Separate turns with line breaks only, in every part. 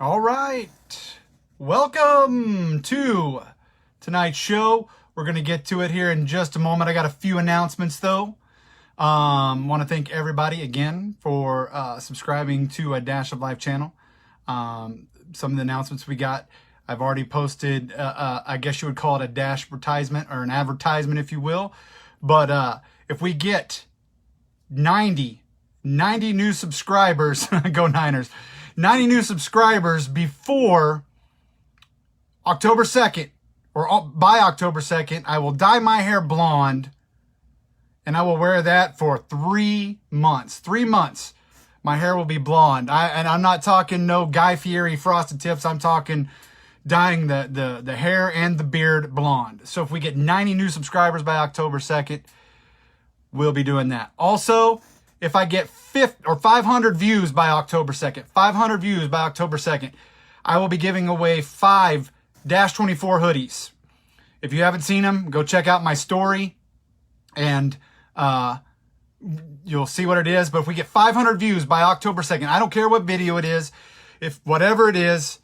All right. Welcome to tonight's show. We're going to get to it here in just a moment. I got a few announcements, though. Want to thank everybody again for subscribing to a Dash of Life channel. Some of the announcements we got, I've already posted, I guess you would call it a dash advertisement or an advertisement, if you will. But if we get 90 new subscribers, go Niners, 90 new subscribers before October 2nd, or by October 2nd, I will dye my hair blonde, and I will wear that for 3 months. 3 months, my hair will be blonde. And I'm not talking no Guy Fieri frosted tips. I'm talking dyeing the hair and the beard blonde. So if we get 90 new subscribers by October 2nd, we'll be doing that. Also, if I get 500 views by October 2nd, 500 views by October 2nd, I will be giving away 5 Dash 24 hoodies. If you haven't seen them, go check out my story and you'll see what it is. But if we get 500 views by October 2nd, I don't care what video it is, if whatever it is,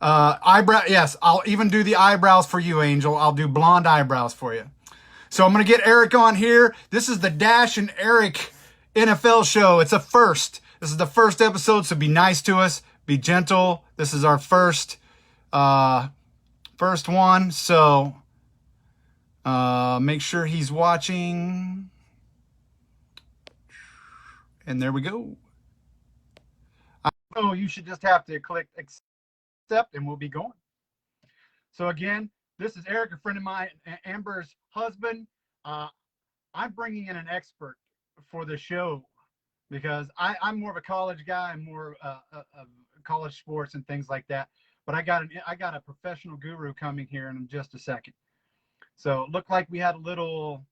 yes, I'll even do the eyebrows for you, Angel. I'll do blonde eyebrows for you. So I'm going to get Eric on here. This is the Dash and Eric NFL show. It's a first. This is the first episode, so be nice to us. Be gentle. This is our first one. So make sure he's watching. And there we go. Oh, you should just have to click accept and we'll be going. So again, this is Eric, a friend of mine, Amber's husband. I'm bringing in an expert for the show because I'm more of a college guy. I'm more of college sports and things like that. But I got a professional guru coming here in just a second. So it looked like we had a little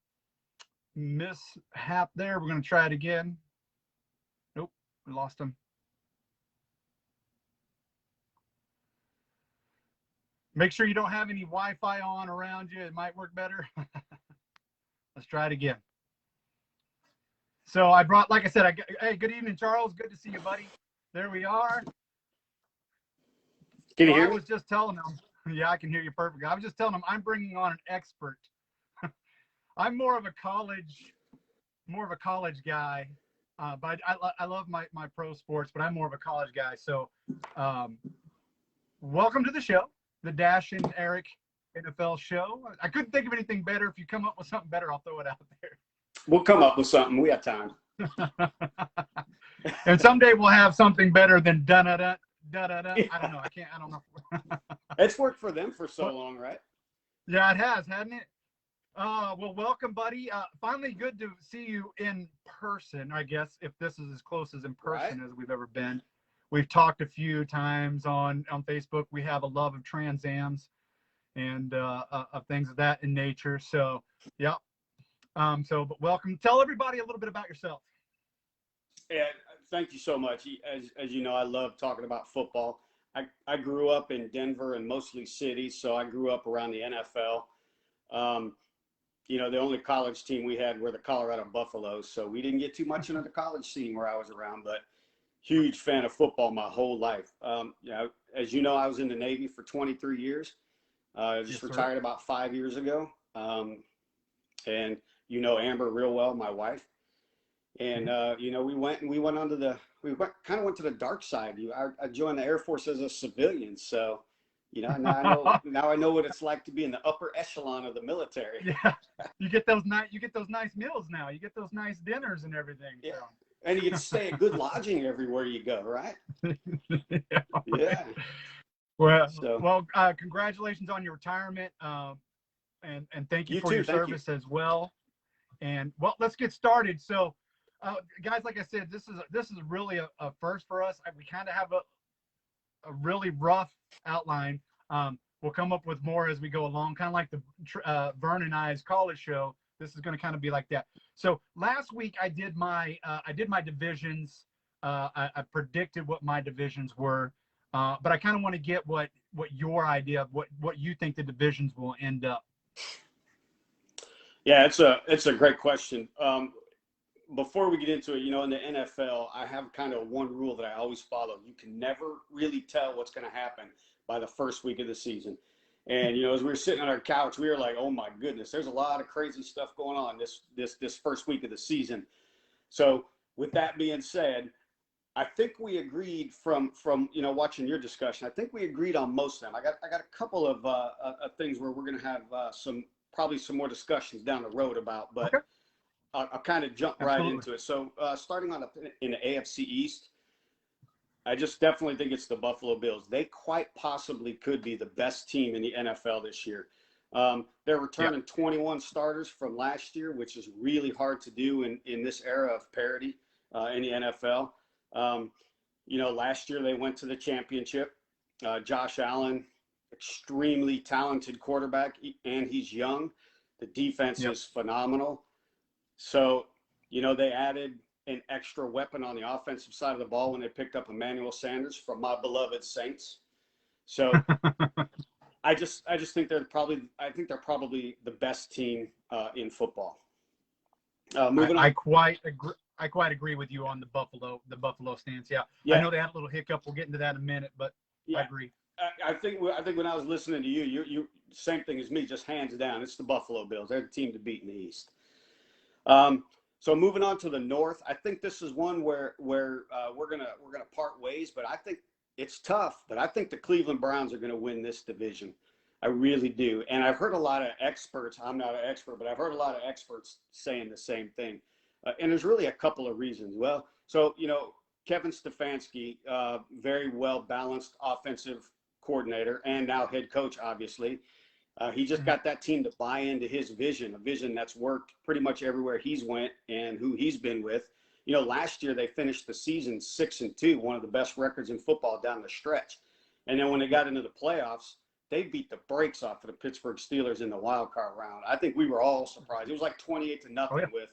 mishap there. We're going to try it again. Nope, we lost him. Make sure you don't have any Wi-Fi on around you. It might work better. Let's try it again. So I brought, like I said, hey, good evening, Charles. Good to see you, buddy. There we are.
Can you hear me?
I was just telling them. Yeah, I can hear you perfectly. I was just telling them I'm bringing on an expert. I'm more of a college guy, but I love my pro sports, but I'm more of a college guy. So welcome to the show, the Dash and Eric NFL show. I couldn't think of anything better. If you come up with something better, I'll throw it out there.
We'll come up with something. We have time.
And someday we'll have something better than da-da-da, da-da-da. Yeah. I don't know. I don't know.
It's worked for them for so long, right?
Yeah, it has, hasn't it? Well, welcome, buddy. Finally good to see you in person, I guess, if this is as close as in person as we've ever been. We've talked a few times on Facebook. We have a love of Trans Ams and of things of that in nature. So, yeah. But welcome. Tell everybody a little bit about yourself.
Yeah, thank you so much. As you know, I love talking about football. I grew up in Denver and mostly cities, so I grew up around the NFL. The only college team we had were the Colorado Buffaloes, so we didn't get too much into the college scene where I was around, but huge fan of football my whole life. As you know, I was in the Navy for 23 years. I just retired about 5 years ago. And you know Amber real well, my wife. And we went to the dark side. I joined the Air Force as a civilian, so now I know what it's like to be in the upper echelon of the military.
Yeah, you get those nice meals now. You get those nice dinners and everything.
Yeah, so. And you get to stay at good lodging everywhere you go, right? Yeah.
Well, congratulations on your retirement, and thank you for your service as well. And well, let's get started. So, guys, like I said, this is really a first for us. We kind of have a really rough outline. We'll come up with more as we go along, kind of like the Vern and I's college show. This is going to kind of be like that. So last week I did my divisions. I predicted what my divisions were, but I kind of want to get what your idea of what you think the divisions will end up.
Yeah, it's a great question. before we get into it, in the NFL, I have kind of one rule that I always follow. You can never really tell what's going to happen by the first week of the season. And, as we were sitting on our couch, we were like, oh my goodness, there's a lot of crazy stuff going on this first week of the season. So with that being said, I think we agreed from watching your discussion. I think we agreed on most of them. I got a couple of things where we're going to have probably some more discussions down the road about, but
Okay.
I'll kind of jump right into it. So starting in the AFC East, I just definitely think it's the Buffalo Bills. They quite possibly could be the best team in the NFL this year. They're returning 21 starters from last year, which is really hard to do in this era of parity in the NFL. Last year they went to the championship. Josh Allen, extremely talented quarterback, and he's young. The defense is phenomenal. So, they added an extra weapon on the offensive side of the ball when they picked up Emmanuel Sanders from my beloved Saints. So I just think they're probably the best team in football. Moving on.
I quite agree with you on the Buffalo stance. Yeah. I know they had a little hiccup. We'll get into that in a minute, but I agree.
I think when I was listening to you same thing as me, just hands down. It's the Buffalo Bills. They're the team to beat in the East. So moving on to the North, I think this is one where we're gonna part ways, but I think it's tough. But I think the Cleveland Browns are gonna win this division. I really do. And I've heard a lot of experts. I'm not an expert, but I've heard a lot of experts saying the same thing. And there's really a couple of reasons. Well, so Kevin Stefanski, very well balanced offensive coordinator and now head coach, obviously. He just got that team to buy into his vision, a vision that's worked pretty much everywhere he's went and who he's been with. Last year they finished the season 6-2, one of the best records in football down the stretch. And then when they got into the playoffs, they beat the brakes off of the Pittsburgh Steelers in the wild card round. I think we were all surprised. It was like 28-0 with,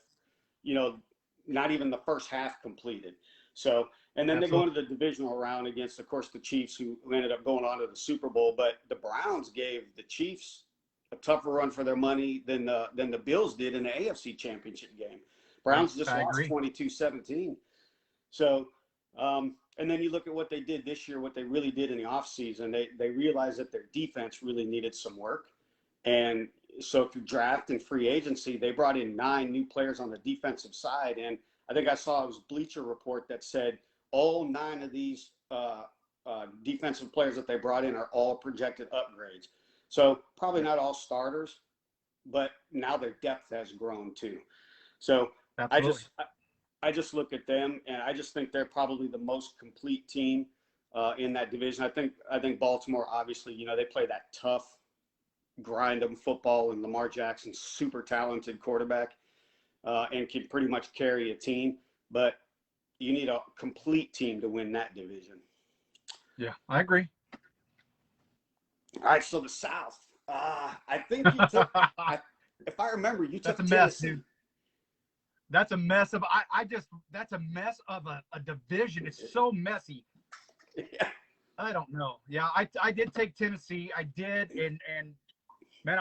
not even the first half completed. So, and then they go into the divisional round against, of course, the Chiefs, who ended up going on to the Super Bowl. But the Browns gave the Chiefs a tougher run for their money than the Bills did in the AFC Championship game. Browns just lost 22-17. So, and then you look at what they did this year, what they really did in the offseason. They realized that their defense really needed some work. And so through draft and free agency, they brought in 9 new players on the defensive side. And I think I saw a Bleacher Report that said all 9 of these defensive players that they brought in are all projected upgrades. So probably not all starters, but now their depth has grown too. So I just look at them and I just think they're probably the most complete team in that division. I think Baltimore, obviously, they play that tough grind them football, and Lamar Jackson's super talented quarterback and can pretty much carry a team. But you need a complete team to win that division.
Yeah, I agree.
All right, so the South. I think you took. If I remember, you took Tennessee.
Mess, dude. That's a mess of. That's a mess of a division. It's so messy.
Yeah.
I don't know. Yeah, I did take Tennessee. I did, and man,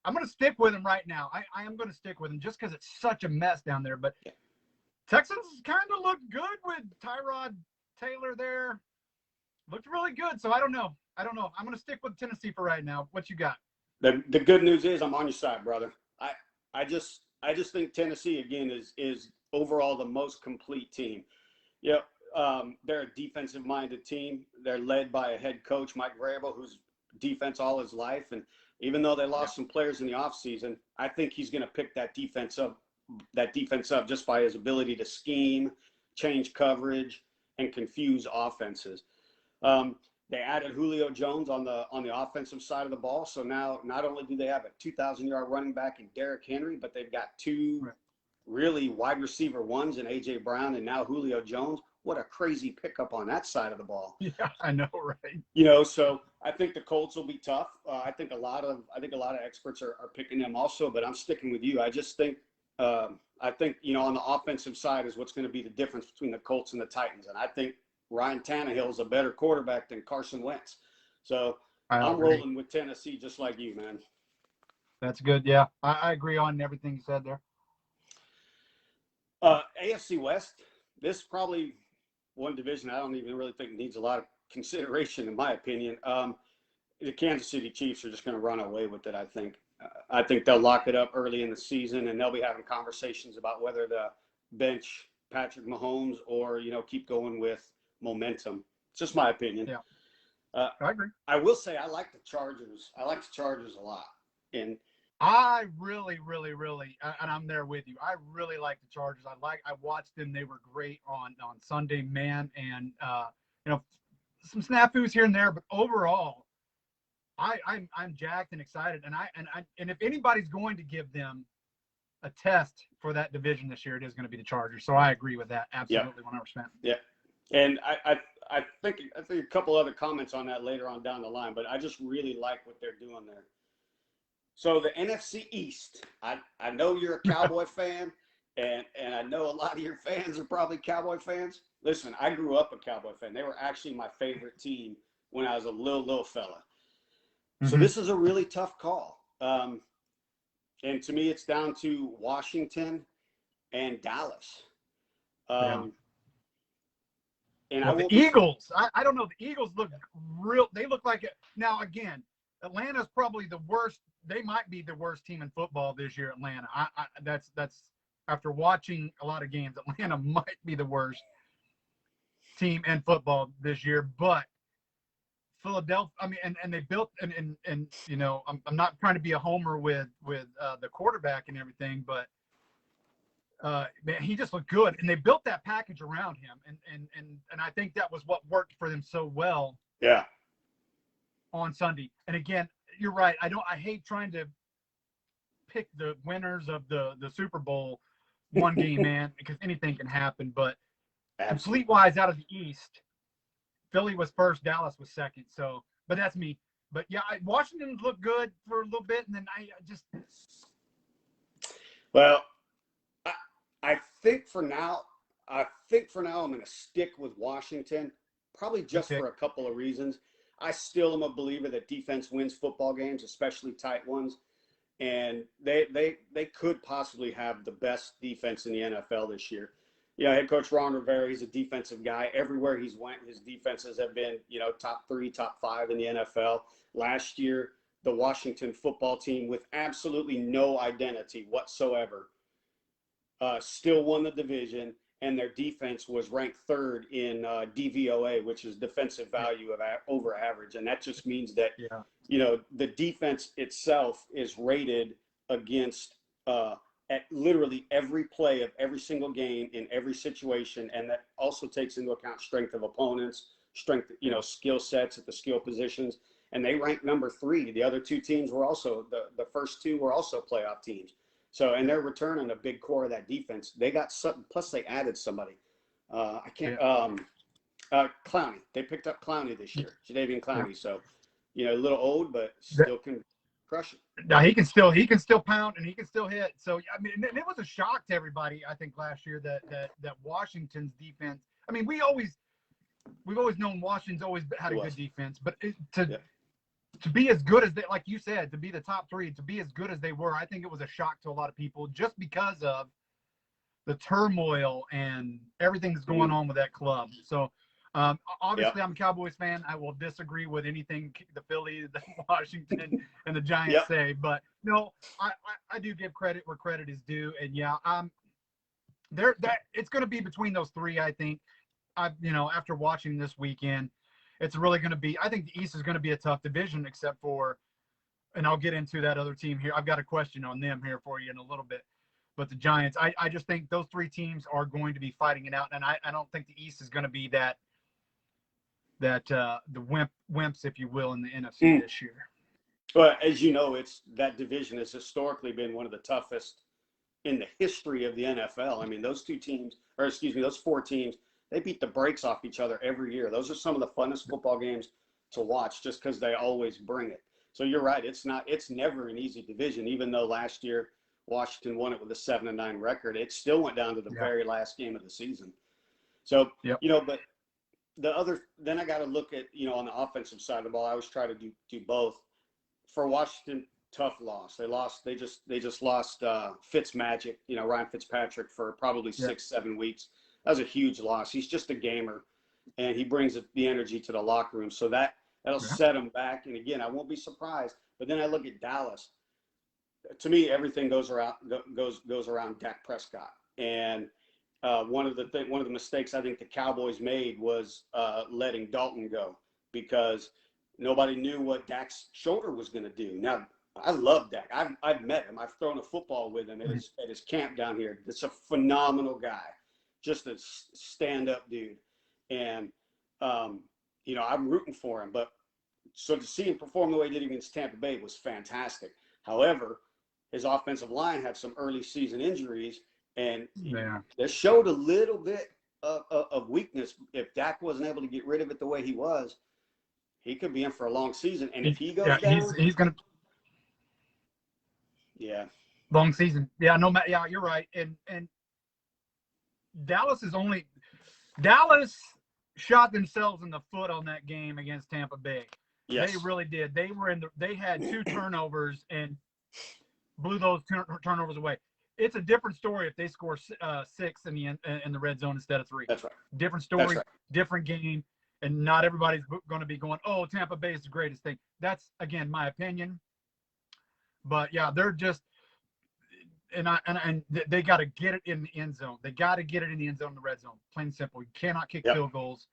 I'm going to stick with him right now. I am going to stick with him just because it's such a mess down there. But Texans kind of look good with Tyrod Taylor there. Looked really good. So I don't know. I'm going to stick with Tennessee for right now. What you got?
The good news is I'm on your side, brother. I just think Tennessee again is overall the most complete team. Yeah. They're a defensive-minded team. They're led by a head coach, Mike Vrabel, who's defense all his life. And even though they lost some players in the offseason, I think he's going to pick that defense up just by his ability to scheme, change coverage, and confuse offenses. They added Julio Jones on the offensive side of the ball. So now not only do they have a 2,000-yard running back in Derrick Henry, but they've got 2 really wide receiver ones in A.J. Brown and now Julio Jones. What a crazy pickup on that side of the ball.
Yeah, I know, right?
So I think the Colts will be tough. I think a lot of experts are picking them also, but I'm sticking with you. I just think on the offensive side is what's going to be the difference between the Colts and the Titans. And I think Ryan Tannehill is a better quarterback than Carson Wentz. So I'm rolling with Tennessee just like you, man.
That's good. Yeah, I agree on everything you said there.
AFC West, this is probably one division I don't even really think needs a lot of consideration, in my opinion. The Kansas City Chiefs are just going to run away with it, I think. I think they'll lock it up early in the season, and they'll be having conversations about whether to bench Patrick Mahomes or, keep going with momentum. It's just my opinion.
Yeah,
I
agree.
I will say I like the Chargers. I like the Chargers a lot. And
I really, and I'm there with you. I really like the Chargers. I watched them. They were great on Sunday, man, and some snafus here and there, but overall, I'm jacked and excited. And if anybody's going to give them a test for that division this year, it is going to be the Chargers. So I agree with that absolutely, 100%.
Yeah, and I think a couple other comments on that later on down the line, but I just really like what they're doing there. So the NFC East, I know you're a Cowboy fan, and I know a lot of your fans are probably Cowboy fans. Listen, I grew up a Cowboy fan. They were actually my favorite team when I was a little fella. Mm-hmm. So this is a really tough call. And to me, it's down to Washington and Dallas. And
the Eagles, I don't know. The Eagles look real. They look like it. Now, again, Atlanta's probably the worst. They might be the worst team in football this year, Atlanta. That's after watching a lot of games, Atlanta might be the worst team in football this year. But Philadelphia, I mean, and they built and I'm not trying to be a homer with the quarterback and everything, but man, he just looked good, and they built that package around him, and I think that was what worked for them so well.
Yeah.
On Sunday, and again, you're right. I hate trying to pick the winners of the Super Bowl one game, man, because anything can happen. But complete wise out of the East, Philly was first, Dallas was second. So, but that's me. But yeah, Washington looked good for a little bit, and then I just.
Well, I think for now, I'm going to stick with Washington, probably just for a couple of reasons. I still am a believer that defense wins football games, especially tight ones. And they could possibly have the best defense in the NFL this year. Head coach Ron Rivera, he's a defensive guy. Everywhere he's went, his defenses have been, top 3, top 5 in the NFL. Last year, the Washington football team, with absolutely no identity whatsoever, still won the division. And their defense was ranked 3rd in DVOA, which is defensive value of over average. And that just means that, the defense itself is rated against at literally every play of every single game in every situation. And that also takes into account strength of opponents, strength, skill sets at the skill positions. And they ranked number 3. The other 2 teams were also, the first 2 were also playoff teams. So, and they're returning a big core of that defense. They got something, plus they added somebody. Clowney. They picked up Clowney this year, Jadeveon Clowney. Yeah. So, a little old, but still can crush it.
Now he can still pound and he can still hit. So, I mean, it was a shock to everybody, I think, last year that Washington's defense. I mean, we've always known Washington's always had a good defense, but to be as good as they, like you said, to be the top 3, to be as good as they were, I think it was a shock to a lot of people just because of the turmoil and everything that's going on with that club. So obviously I'm a Cowboys fan. I will disagree with anything the Philly, the Washington, and the Giants say, but no, I do give credit where credit is due. And it's going to be between those 3, I think. After watching this weekend, it's really going to be – I think the East is going to be a tough division except for – and I'll get into that other team here. I've got a question on them here for you in a little bit. But the Giants, I just think those 3 teams are going to be fighting it out. And I don't think the East is going to be the wimps, if you will, in the NFC this year.
Well, as you know, that division has historically been one of the toughest in the history of the NFL. I mean, those 4 teams, they beat the brakes off each other every year. Those are some of the funnest football games to watch just because they always bring it. So you're right. It's never an easy division. Even though last year Washington won it with a 7-9 record, it still went down to the very last game of the season. So, but then I got to look at, on the offensive side of the ball, I always try to do both. For Washington tough loss. They just lost Fitzmagic, Ryan Fitzpatrick, for probably 6-7 weeks. That was a huge loss. He's just a gamer, and he brings the energy to the locker room. So that'll set him back. And again, I won't be surprised. But then I look at Dallas. To me, everything goes around Dak Prescott. And one of the mistakes I think the Cowboys made was letting Dalton go, because nobody knew what Dak's shoulder was going to do. Now, I love Dak. I've met him. I've thrown a football with him at his camp down here. It's a phenomenal guy, just a stand-up dude. And I'm rooting for him. But so to see him perform the way he did against Tampa Bay was fantastic. However, his offensive line had some early season injuries, and that showed a little bit of weakness. If Dak wasn't able to get rid of it the way he was, he could be in for a long season. And if he goes down,
he's going to.
Yeah.
Long season. Yeah, no matter. Yeah, you're right. And Dallas shot themselves in the foot on that game against Tampa Bay.
Yes.
They really did. They had 2 turnovers and blew those turnovers away. It's a different story if they score 6 in the red zone instead of 3.
That's right.
Different story,
That's right.
Different game, and not everybody's going to be going, "Oh, Tampa Bay is the greatest thing." That's, again, my opinion. But yeah, they're just and they got to get it in the end zone. They got to get it in the end zone, in the red zone. Plain and simple. You cannot kick field goals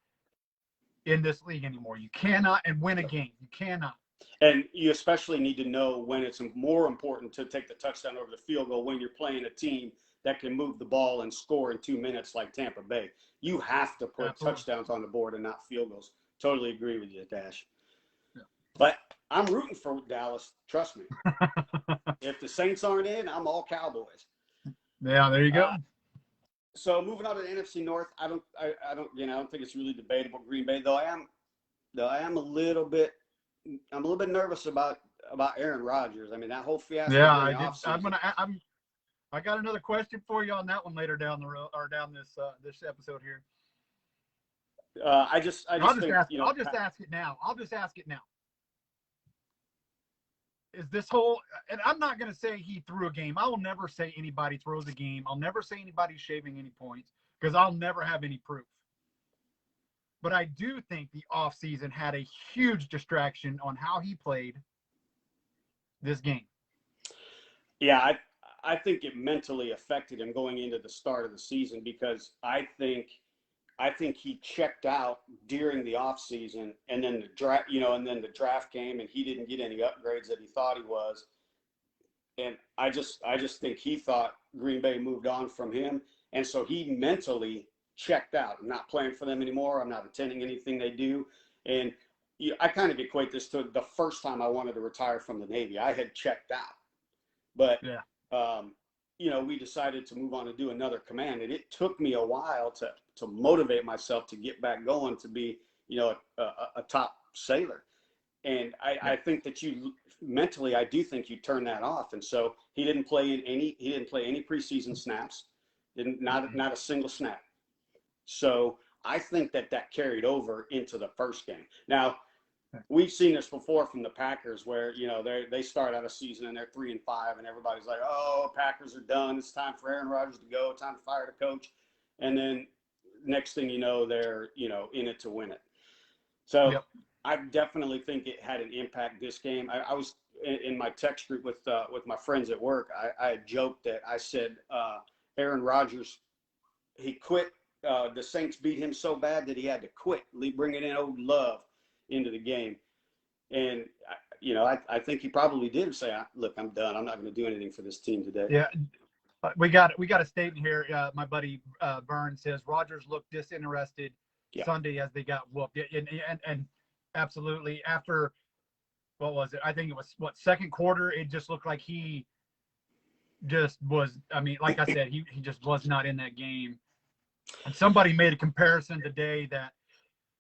in this league anymore. You cannot, and win a game. You cannot.
And you especially need to know when it's more important to take the touchdown over the field goal when you're playing a team that can move the ball and score in 2 minutes like Tampa Bay. You have to put touchdowns on the board and not field goals. Totally agree with you, Dash. Yeah. But I'm rooting for Dallas. Trust me. If the Saints aren't in, I'm all Cowboys.
Yeah, there you go.
So moving on to the NFC North, I don't think it's really debatable. Green Bay, though, I am a little bit nervous about Aaron Rodgers. I mean, that whole fiasco.
Yeah, I got another question for you on that one later down the road, or down this episode here.
I'll just ask
it now. Is this whole, and I'm not going to say he threw a game. I will never say anybody throws a game. I'll never say anybody's shaving any points, because I'll never have any proof. But I do think the offseason had a huge distraction on how he played this game.
Yeah, I think it mentally affected him going into the start of the season, because I think he checked out during the offseason, and then the draft came, and he didn't get any upgrades that he thought he was. And I just think he thought Green Bay moved on from him, and so he mentally checked out. I'm not playing for them anymore. I'm not attending anything they do. And I kind of equate this to the first time I wanted to retire from the Navy. I had checked out, but we decided to move on and do another command, and it took me a while to motivate myself to get back going, to be a top sailor. And I think that mentally, I do think you turn that off. And so he didn't play any preseason snaps, not a single snap. So I think that carried over into the first game. Now, we've seen this before from the Packers, where they start out a season and they're 3-5, and everybody's like, "Oh, Packers are done. It's time for Aaron Rodgers to go. Time to fire the coach." And then next thing you know, they're in it to win it. So I definitely think it had an impact this game. I was in my text group with my friends at work. I had joked that I said Aaron Rodgers, he quit. The Saints beat him so bad that he had to quit, bringing in old Love into the game. And I think he probably did say, "Look, I'm done. I'm not going to do anything for this team today."
Yeah, we got a statement here. My buddy Burns says Rodgers looked disinterested Sunday as they got whooped, and absolutely, after what was it? I think it was second quarter. It just looked like he just was. I mean, like I said, he just was not in that game. And somebody made a comparison today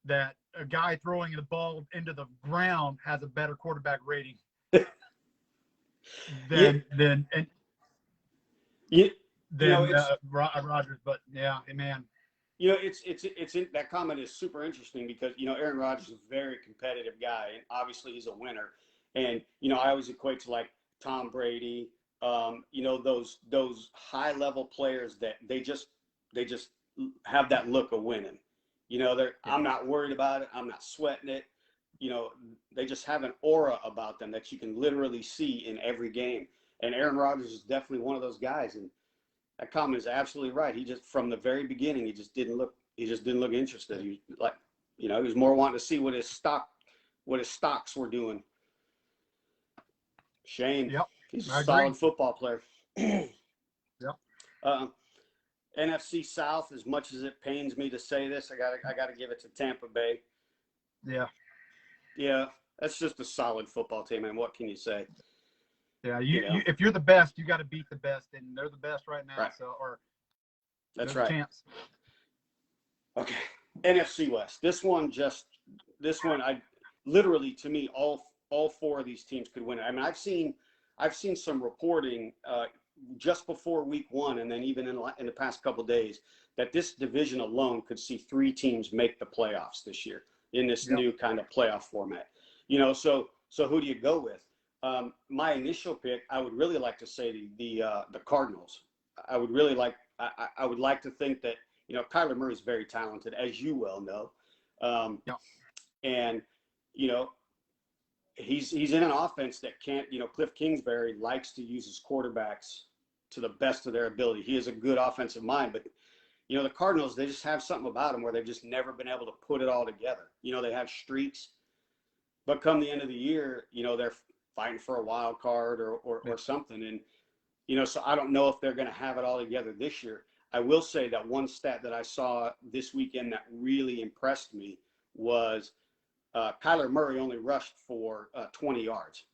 that a guy throwing the ball into the ground has a better quarterback rating than Rodgers. But yeah, man.
It's that comment is super interesting, because Aaron Rodgers is a very competitive guy, and obviously he's a winner. And I always equate to like Tom Brady, those high level players that they just have that look of winning. I'm not worried about it. I'm not sweating it. They just have an aura about them that you can literally see in every game. And Aaron Rodgers is definitely one of those guys. And that comment is absolutely right. He just, from the very beginning, he just didn't look interested. He was more wanting to see what his stocks were doing. Shame.
Yep.
He's a solid football player.
Yep.
NFC South, as much as it pains me to say this, I gotta give it to Tampa Bay.
Yeah.
Yeah, that's just a solid football team, and what can you say?
Yeah, you if you're the best, you got to beat the best, and they're the best right now.
Right.
So, or
that's right.
Chance.
Okay, NFC West. This one, I literally, to me, all four of these teams could win it. I mean, I've seen some reporting just before week one, and then even in the past couple of days, that this division alone could see 3 teams make the playoffs this year in this new kind of playoff format. So who do you go with? My initial pick, I would really like to say the Cardinals. I would like to think that Kyla Murray is very talented, as you well know, and he's in an offense that can't. Cliff Kingsbury likes to use his quarterbacks to the best of their ability. He has a good offensive mind, but the Cardinals, they just have something about them where they've just never been able to put it all together. They have streaks, but come the end of the year, they're fighting for a wild card or something. And, so I don't know if they're going to have it all together this year. I will say that one stat that I saw this weekend that really impressed me was Kyler Murray only rushed for 20 yards.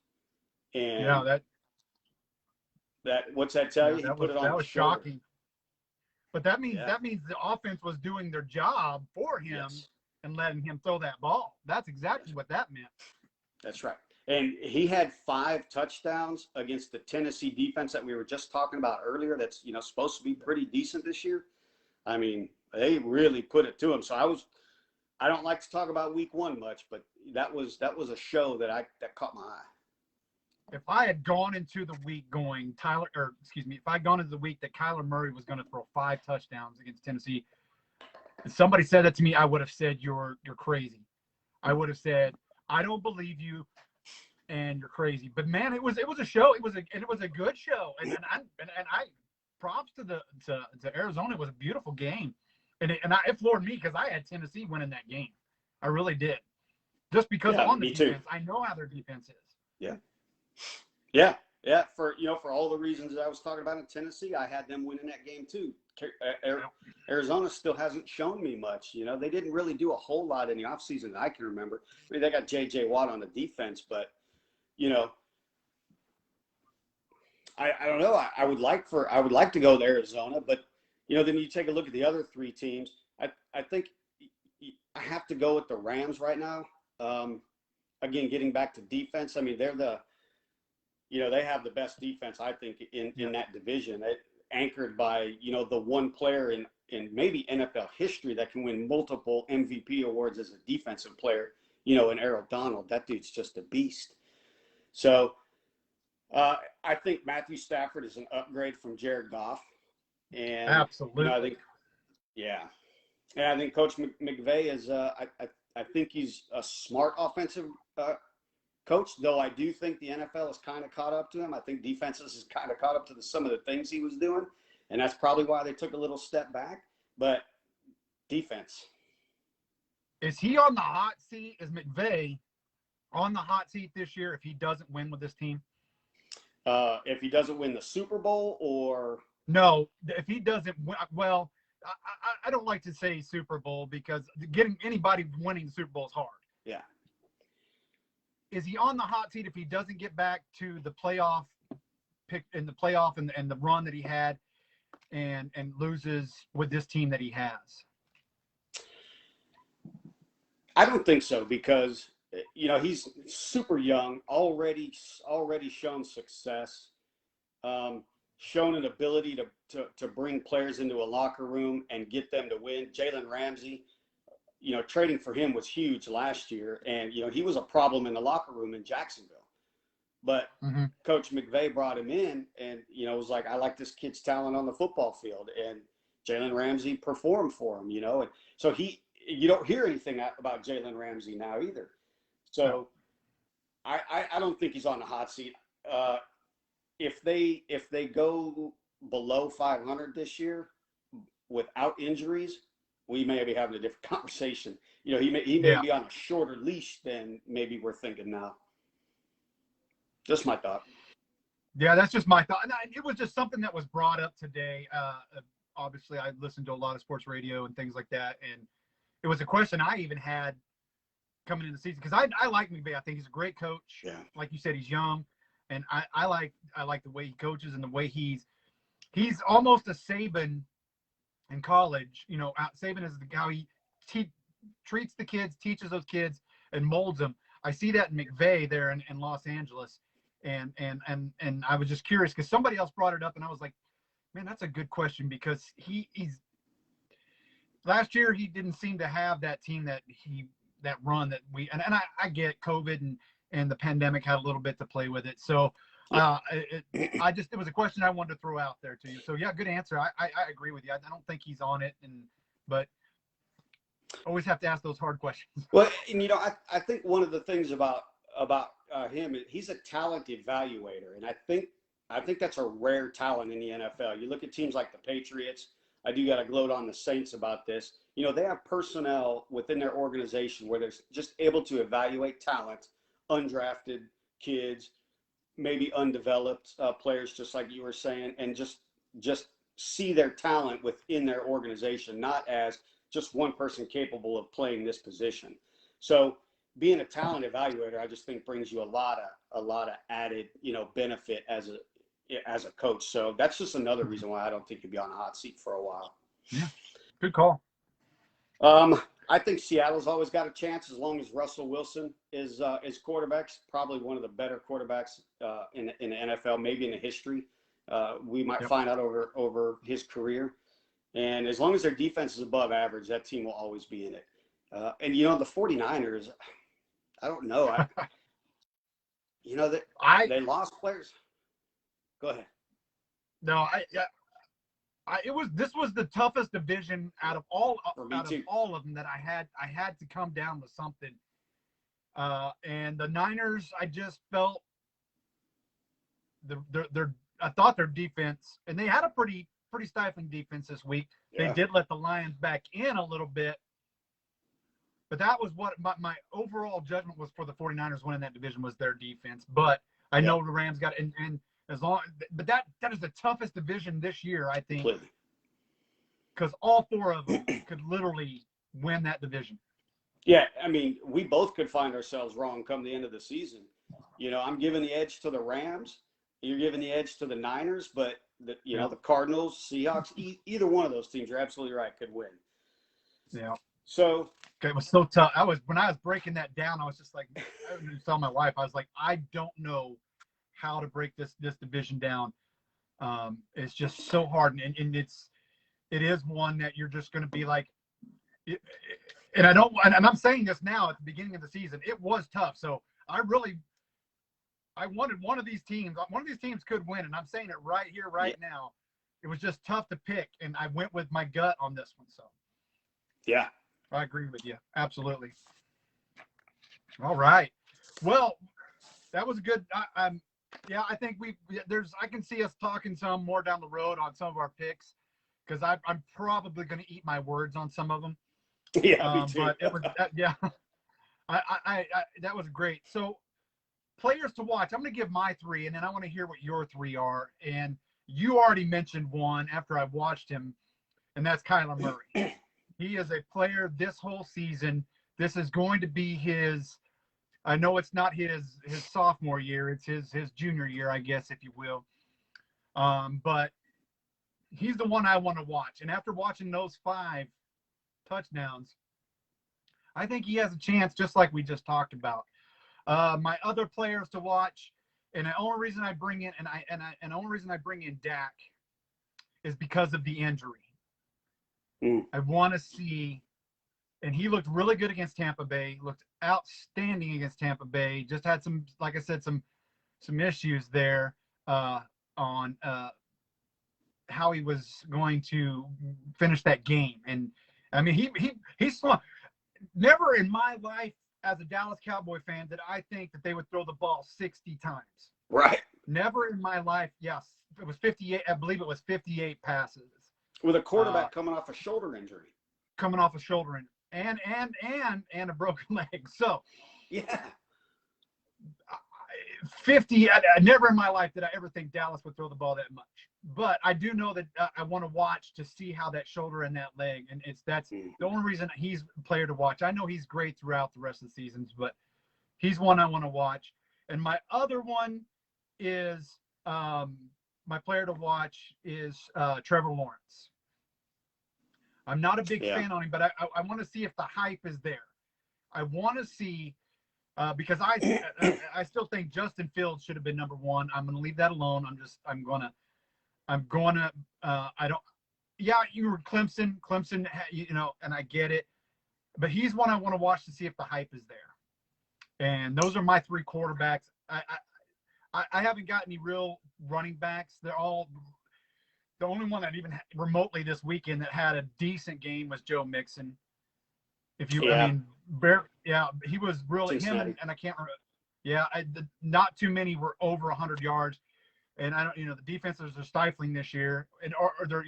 And what's that tell you? He put it on his shoulder.
Shocking. But that means the offense was doing their job for him and letting him throw that ball. That's exactly what that meant.
That's right. And he had 5 touchdowns against the Tennessee defense that we were just talking about earlier. That's supposed to be pretty decent this year. I mean, they really put it to him. So I don't like to talk about week one much, but that was a show that caught my eye.
If I had gone into the week if I had gone into the week that Kyler Murray was going to throw 5 touchdowns against Tennessee, if somebody said that to me, I would have said you're crazy. I would have said I don't believe you, and you're crazy. But man, it was a show. It was a good show, and I props to Arizona. It was a beautiful game, and it floored me because I had Tennessee winning that game. I really did, just because on the defense. I know how their defense is.
Yeah. For all the reasons that I was talking about in Tennessee, I had them winning that game too. Arizona still hasn't shown me much. They didn't really do a whole lot in the offseason that I can remember. I mean, they got J.J. Watt on the defense, but I don't know. I would like to go to Arizona, but then you take a look at the other 3 teams. I think I have to go with the Rams right now. Again, getting back to defense, I mean, they're they have the best defense, I think, in that division. Anchored by the one player in maybe NFL history that can win multiple MVP awards as a defensive player. In Aaron Donald. That dude's just a beast. So I think Matthew Stafford is an upgrade from Jared Goff. And
absolutely.
I think, and I think Coach McVay is. I think he's a smart offensive coach, though I do think the NFL has kind of caught up to him. I think defenses has kind of caught up to some of the things he was doing, and that's probably why they took a little step back. But defense.
Is he on the hot seat? Is McVay on the hot seat this year if he doesn't win with this team?
If he doesn't win the Super Bowl, or
no, if he doesn't win, well, I don't like to say Super Bowl because getting anybody winning the Super Bowl is hard.
Yeah.
Is he on the hot seat if he doesn't get back to the playoff pick in the playoff and the run that he had and loses with this team that he has?
I don't think so because he's super young, already shown success, shown an ability to bring players into a locker room and get them to win. Jalen Ramsey, trading for him was huge last year, and he was a problem in the locker room in Jacksonville. But
Mm-hmm.
Coach McVay brought him in and, was like, I like this kid's talent on the football field. And Jalen Ramsey performed for him, And so you don't hear anything about Jalen Ramsey now either. So I don't think he's on the hot seat. If they go below 500 this year without injuries, we may be having a different conversation. He may be on a shorter leash than maybe we're thinking now. Just my thought.
Yeah, that's just my thought. And it was just something that was brought up today. Obviously, I listened to a lot of sports radio and things like that, and it was a question I even had coming into the season because I like McVay. I think he's a great coach.
Yeah. Like
you said, he's young, and I like the way he coaches and the way he's almost a Saban in college. Saban is how he treats the kids, teaches those kids, and molds them. I see that in McVay there in Los Angeles. And I was just curious because somebody else brought it up, and I was like, man, that's a good question because he's last year he didn't seem to have that team that run that we and I get COVID and the pandemic had a little bit to play with it. So it was a question I wanted to throw out there to you. So yeah, good answer. I agree with you. I don't think he's on it, but always have to ask those hard questions.
Well, and I think one of the things about him, he's a talent evaluator, and I think that's a rare talent in the NFL. You look at teams like the Patriots. I do got to gloat on the Saints about this. They have personnel within their organization where they're just able to evaluate talent, undrafted kids, maybe undeveloped players, just like you were saying, and just see their talent within their organization, not as just one person capable of playing this position. So being a talent evaluator, I just think brings you a lot of added, benefit as a coach. So that's just another reason why I don't think you'll be on a hot seat for a while.
Yeah, good call.
I think Seattle's always got a chance as long as Russell Wilson is quarterbacks. Probably one of the better quarterbacks in the NFL, maybe in the history. We might find out over his career. And as long as their defense is above average, that team will always be in it. And the 49ers, I don't know. They lost players. Go ahead.
No, this was the toughest division out of all of them that I had to come down with something. And the Niners, I just felt I thought their defense, and they had a pretty stifling defense this week. Yeah. They did let the Lions back in a little bit. But that was what my overall judgment was for the 49ers winning that division was their defense. But I know the Rams got and but that is the toughest division this year, I think. Because all four of them could literally win that division.
Yeah, I mean, we both could find ourselves wrong come the end of the season. I'm giving the edge to the Rams. You're giving the edge to the Niners, but the Cardinals, Seahawks, either one of those teams, you're absolutely right, could win.
Yeah.
So
it was so tough. When I was breaking that down, I was just like, I was telling my wife, I was like, I don't know how to break this division down. It's just so hard, and it is one that you're just going to be like, and I'm saying this now at the beginning of the season, it was tough. So I wanted one of these teams. One of these teams could win, and I'm saying it right here, right now. It was just tough to pick, and I went with my gut on this one. So
yeah.
I agree with you. Absolutely. All right. Well, that was a good. I think I can see us talking some more down the road on some of our picks because I'm probably going to eat my words on some of them.
Yeah, me too.
But it was that was great. So players to watch. I'm going to give my three, and then I want to hear what your three are. And you already mentioned one after I watched him, and that's Kyla Murray. He is a player this whole season. This is going to be his – I know it's not his sophomore year. It's his junior year, I guess, if you will. But he's the one I want to watch. And after watching those 5 touchdowns, I think he has a chance just like we just talked about. My other players to watch, and the only reason I bring in the only reason I bring in Dak is because of the injury. I want to see, and he looked really good against Tampa Bay, looked outstanding against Tampa Bay, just had some, like I said, some issues there on how he was going to finish that game. And I mean, he's smart. Never in my life as a Dallas Cowboy fan did I think that they would throw the ball 60 times.
Right.
Never in my life. Yes, it was 58. I believe it was 58 passes.
With a quarterback coming off a shoulder injury.
Coming off a shoulder injury and a broken leg. So
yeah,
50. Never in my life did I ever think Dallas would throw the ball that much. But I do know that I want to watch to see how that shoulder and that leg, and that's the only reason he's a player to watch. I know he's great throughout the rest of the seasons, but he's one I want to watch. And my other one is my player to watch is Trevor Lawrence. I'm not a big fan on him, but I want to see if the hype is there. I want to see because I still think Justin Fields should have been number one. I'm going to leave that alone. You were Clemson, and I get it, but he's one I want to watch to see if the hype is there. And those are my three quarterbacks. I haven't got any real running backs. They're all the only one that even remotely this weekend that had a decent game was Joe Mixon. He was really him, and I can't remember. Yeah, not too many were over 100 yards. And I don't, the defenses are stifling this year, or they're,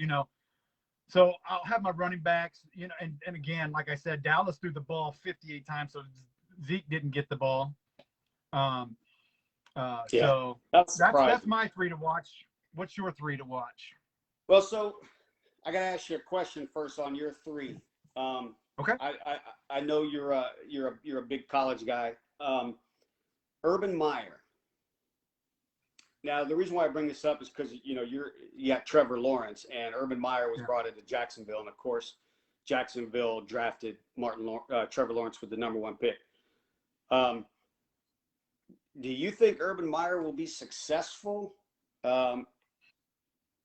so I'll have my running backs, and again, like I said, Dallas threw the ball 58 times, so Zeke didn't get the ball. So that's my three to watch. What's your three to watch?
Well, so I got to ask you a question first on your three.
Okay.
I know you're a big college guy. Urban Meyer. Now, the reason why I bring this up is because, you got Trevor Lawrence, and Urban Meyer was brought into Jacksonville. And, of course, Jacksonville drafted Trevor Lawrence with the number one pick. Do you think Urban Meyer will be successful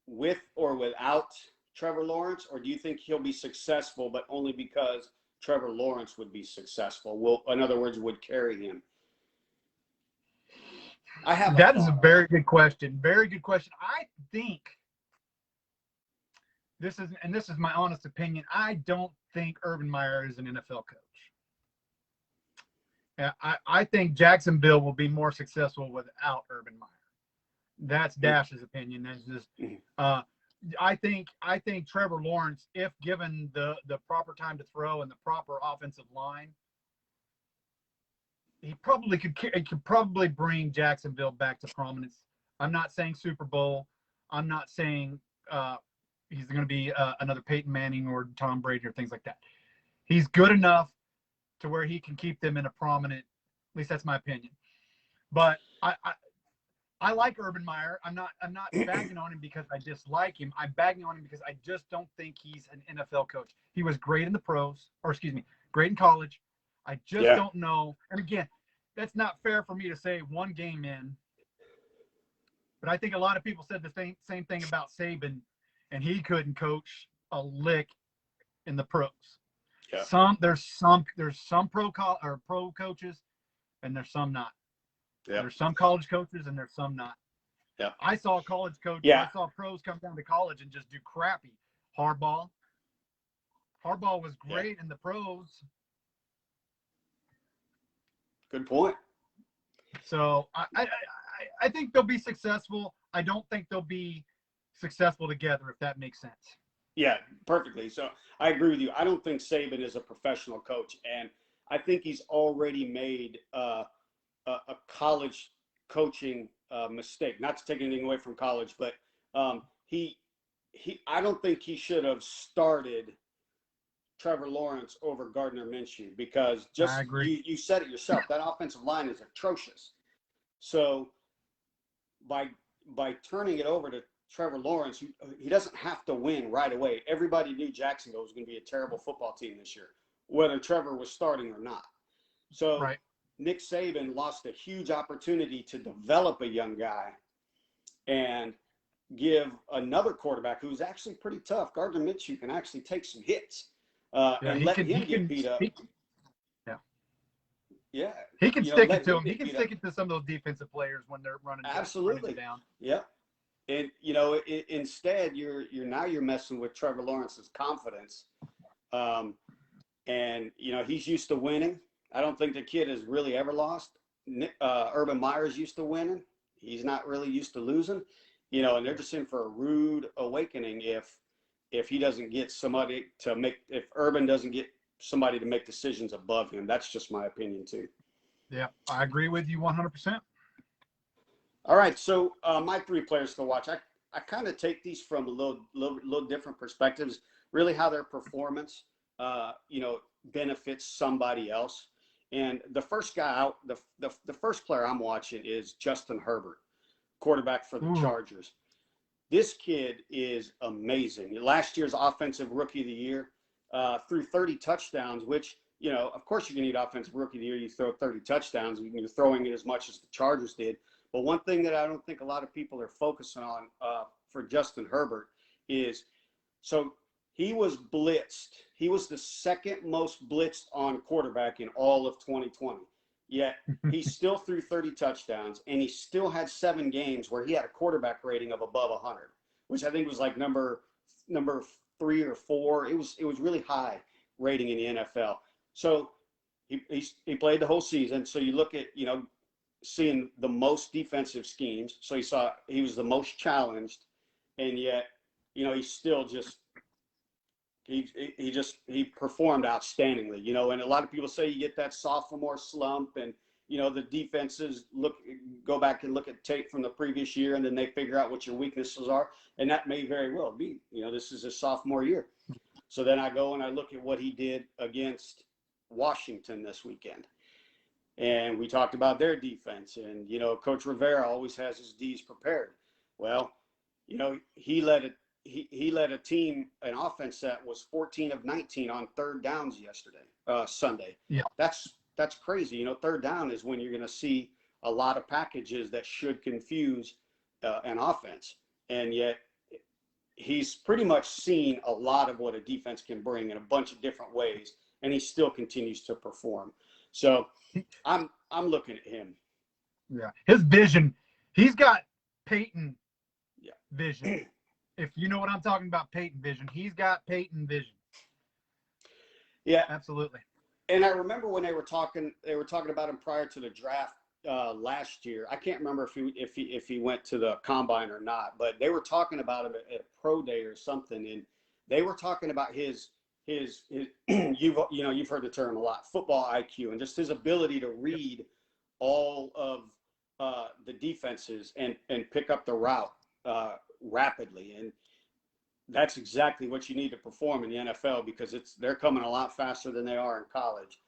with or without Trevor Lawrence? Or do you think he'll be successful, but only because Trevor Lawrence would be successful? In other words, would carry him?
That is a very good question. Very good question. I think this is my honest opinion. I don't think Urban Meyer is an NFL coach. I think Jacksonville will be more successful without Urban Meyer. That's Dash's opinion. That's just I think Trevor Lawrence, if given the proper time to throw and the proper offensive line, he could probably bring Jacksonville back to prominence. I'm not saying Super Bowl. I'm not saying he's going to be another Peyton Manning or Tom Brady or things like that. He's good enough to where he can keep them in a prominent. At least that's my opinion. But I like Urban Meyer. I'm not bagging on him because I dislike him. I'm bagging on him because I just don't think he's an NFL coach. He was great in the pros, great in college. I just don't know. And again, that's not fair for me to say one game in. But I think a lot of people said the same thing about Saban, and he couldn't coach a lick in the pros. Yeah. There's some pro coaches, and there's some not. Yeah. There's some college coaches, and there's some not. Yeah. I saw college coaches. Yeah. I saw pros come down to college and just do crappy. Harbaugh was great in the pros.
Good point.
So I think they'll be successful. I don't think they'll be successful together, if that makes sense.
Yeah, perfectly. So I agree with you. I don't think Saban is a professional coach, and I think he's already made a college coaching mistake. Not to take anything away from college, but I don't think he should have started Trevor Lawrence over Gardner Minshew, because you said it yourself, that offensive line is atrocious. So by turning it over to Trevor Lawrence, he doesn't have to win right away. Everybody knew Jacksonville was going to be a terrible football team this year, whether Trevor was starting or not. So Nick Saban lost a huge opportunity to develop a young guy and give another quarterback who's actually pretty tough. Gardner Minshew can actually take some hits. And let him get beat up. Yeah.
He can
You know,
stick
let
it to
him
him. He
get
can
beat
stick
up.
it to some of those defensive players when they're running
Absolutely.
down.
Yeah. And you know, instead, you're messing with Trevor Lawrence's confidence, and you know he's used to winning. I don't think the kid has really ever lost. Urban Meyer's used to winning. He's not really used to losing, you know. And they're just in for a rude awakening if he doesn't get somebody to make, if Urban doesn't get somebody to make decisions above him. That's just my opinion too.
Yeah, I agree with you 100%.
All right, so my three players to watch. I kind of take these from a little different perspectives. Really, how their performance, you know, benefits somebody else. And the first guy out, the first player I'm watching is Justin Herbert, quarterback for the Chargers. This kid is amazing. Last year's Offensive Rookie of the Year, threw 30 touchdowns, which, you know, of course you can need Offensive Rookie of the Year. You throw 30 touchdowns, you're throwing it as much as the Chargers did. But one thing that I don't think a lot of people are focusing on for Justin Herbert is, so he was blitzed. He was the second most blitzed on quarterback in all of 2020. Yet he still threw 30 touchdowns, and he still had 7 games where he had a quarterback rating of above 100, which I think was like number 3 or 4. It was really high rating in the NFL. So he played the whole season. So you look at, you know, seeing the most defensive schemes. So he was the most challenged, and yet, you know, he still just he performed outstandingly, you know. And a lot of people say you get that sophomore slump, and you know the defenses go back and look at tape from the previous year, and then they figure out what your weaknesses are, and that may very well be, you know, this is his sophomore year. So then I go and I look at what he did against Washington this weekend. And we talked about their defense, and, you know, Coach Rivera always has his D's prepared. Well, you know, he led a team, an offense that was 14 of 19 on third downs Sunday.
Yeah.
That's crazy. You know, third down is when you're going to see a lot of packages that should confuse an offense. And yet he's pretty much seen a lot of what a defense can bring in a bunch of different ways, and he still continues to perform. So I'm looking at him.
Yeah, his vision. He's got Peyton vision. If you know what I'm talking about, Peyton vision. He's got Peyton vision.
Yeah,
absolutely.
And I remember when they were talking about him prior to the draft last year. I can't remember if he went to the combine or not, but they were talking about him at a pro day or something, and they were talking about his you've heard the term a lot, football IQ, and just his ability to read all of the defenses and pick up the route rapidly. And that's exactly what you need to perform in the NFL, because they're coming a lot faster than they are in college.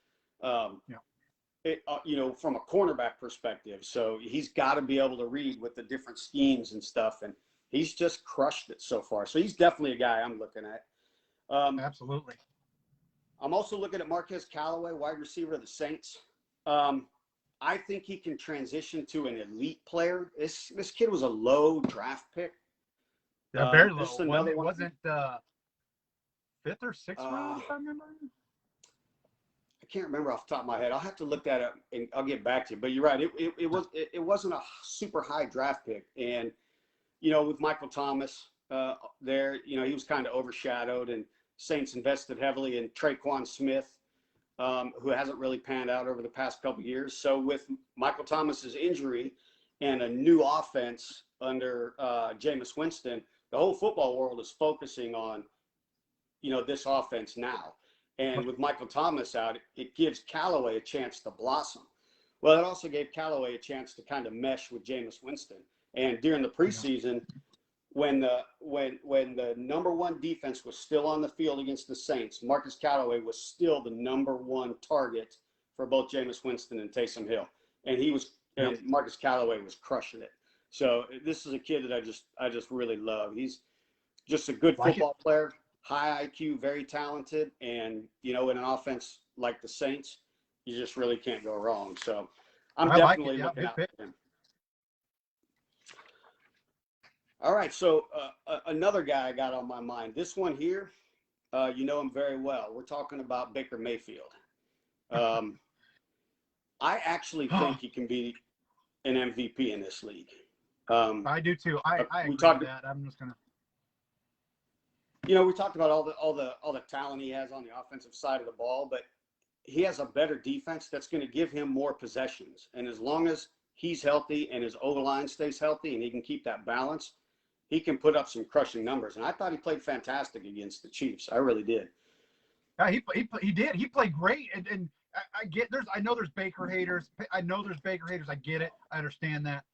You know, from a cornerback perspective. So he's got to be able to read with the different schemes and stuff, and he's just crushed it so far. So he's definitely a guy I'm looking at.
Absolutely.
I'm also looking at Marquez Callaway, wide receiver of the Saints. I think he can transition to an elite player. This kid was a low draft pick.
Yeah, very low. Wasn't 5th or 6th round, if I remember?
I can't remember off the top of my head. I'll have to look that up, and I'll get back to you. But you're right. It wasn't a super high draft pick. And, you know, with Michael Thomas there, you know, he was kind of overshadowed, and Saints invested heavily in Traquan Smith, who hasn't really panned out over the past couple of years. So with Michael Thomas's injury and a new offense under Jameis Winston, the whole football world is focusing on, you know, this offense now. And with Michael Thomas out, it gives Callaway a chance to blossom. Well, it also gave Callaway a chance to kind of mesh with Jameis Winston. And during the preseason, when the number one defense was still on the field against the Saints, Marcus Callaway was still the number one target for both Jameis Winston and Taysom Hill. And and Marcus Callaway was crushing it. So this is a kid that I just really love. He's just a good football player, high IQ, very talented, and, you know, in an offense like the Saints, you just really can't go wrong. So I'm definitely looking out for him. All right, so another guy I got on my mind. This one here, you know him very well. We're talking about Baker Mayfield. I actually think he can be an MVP in this league.
I do too. I agree with that. I'm just gonna.
We talked about all the talent he has on the offensive side of the ball, but he has a better defense that's going to give him more possessions. And as long as he's healthy and his O-line stays healthy and he can keep that balance, he can put up some crushing numbers. And I thought he played fantastic against the Chiefs. I really did.
He did. He played great. And I know there's Baker haters. I get it. I understand that.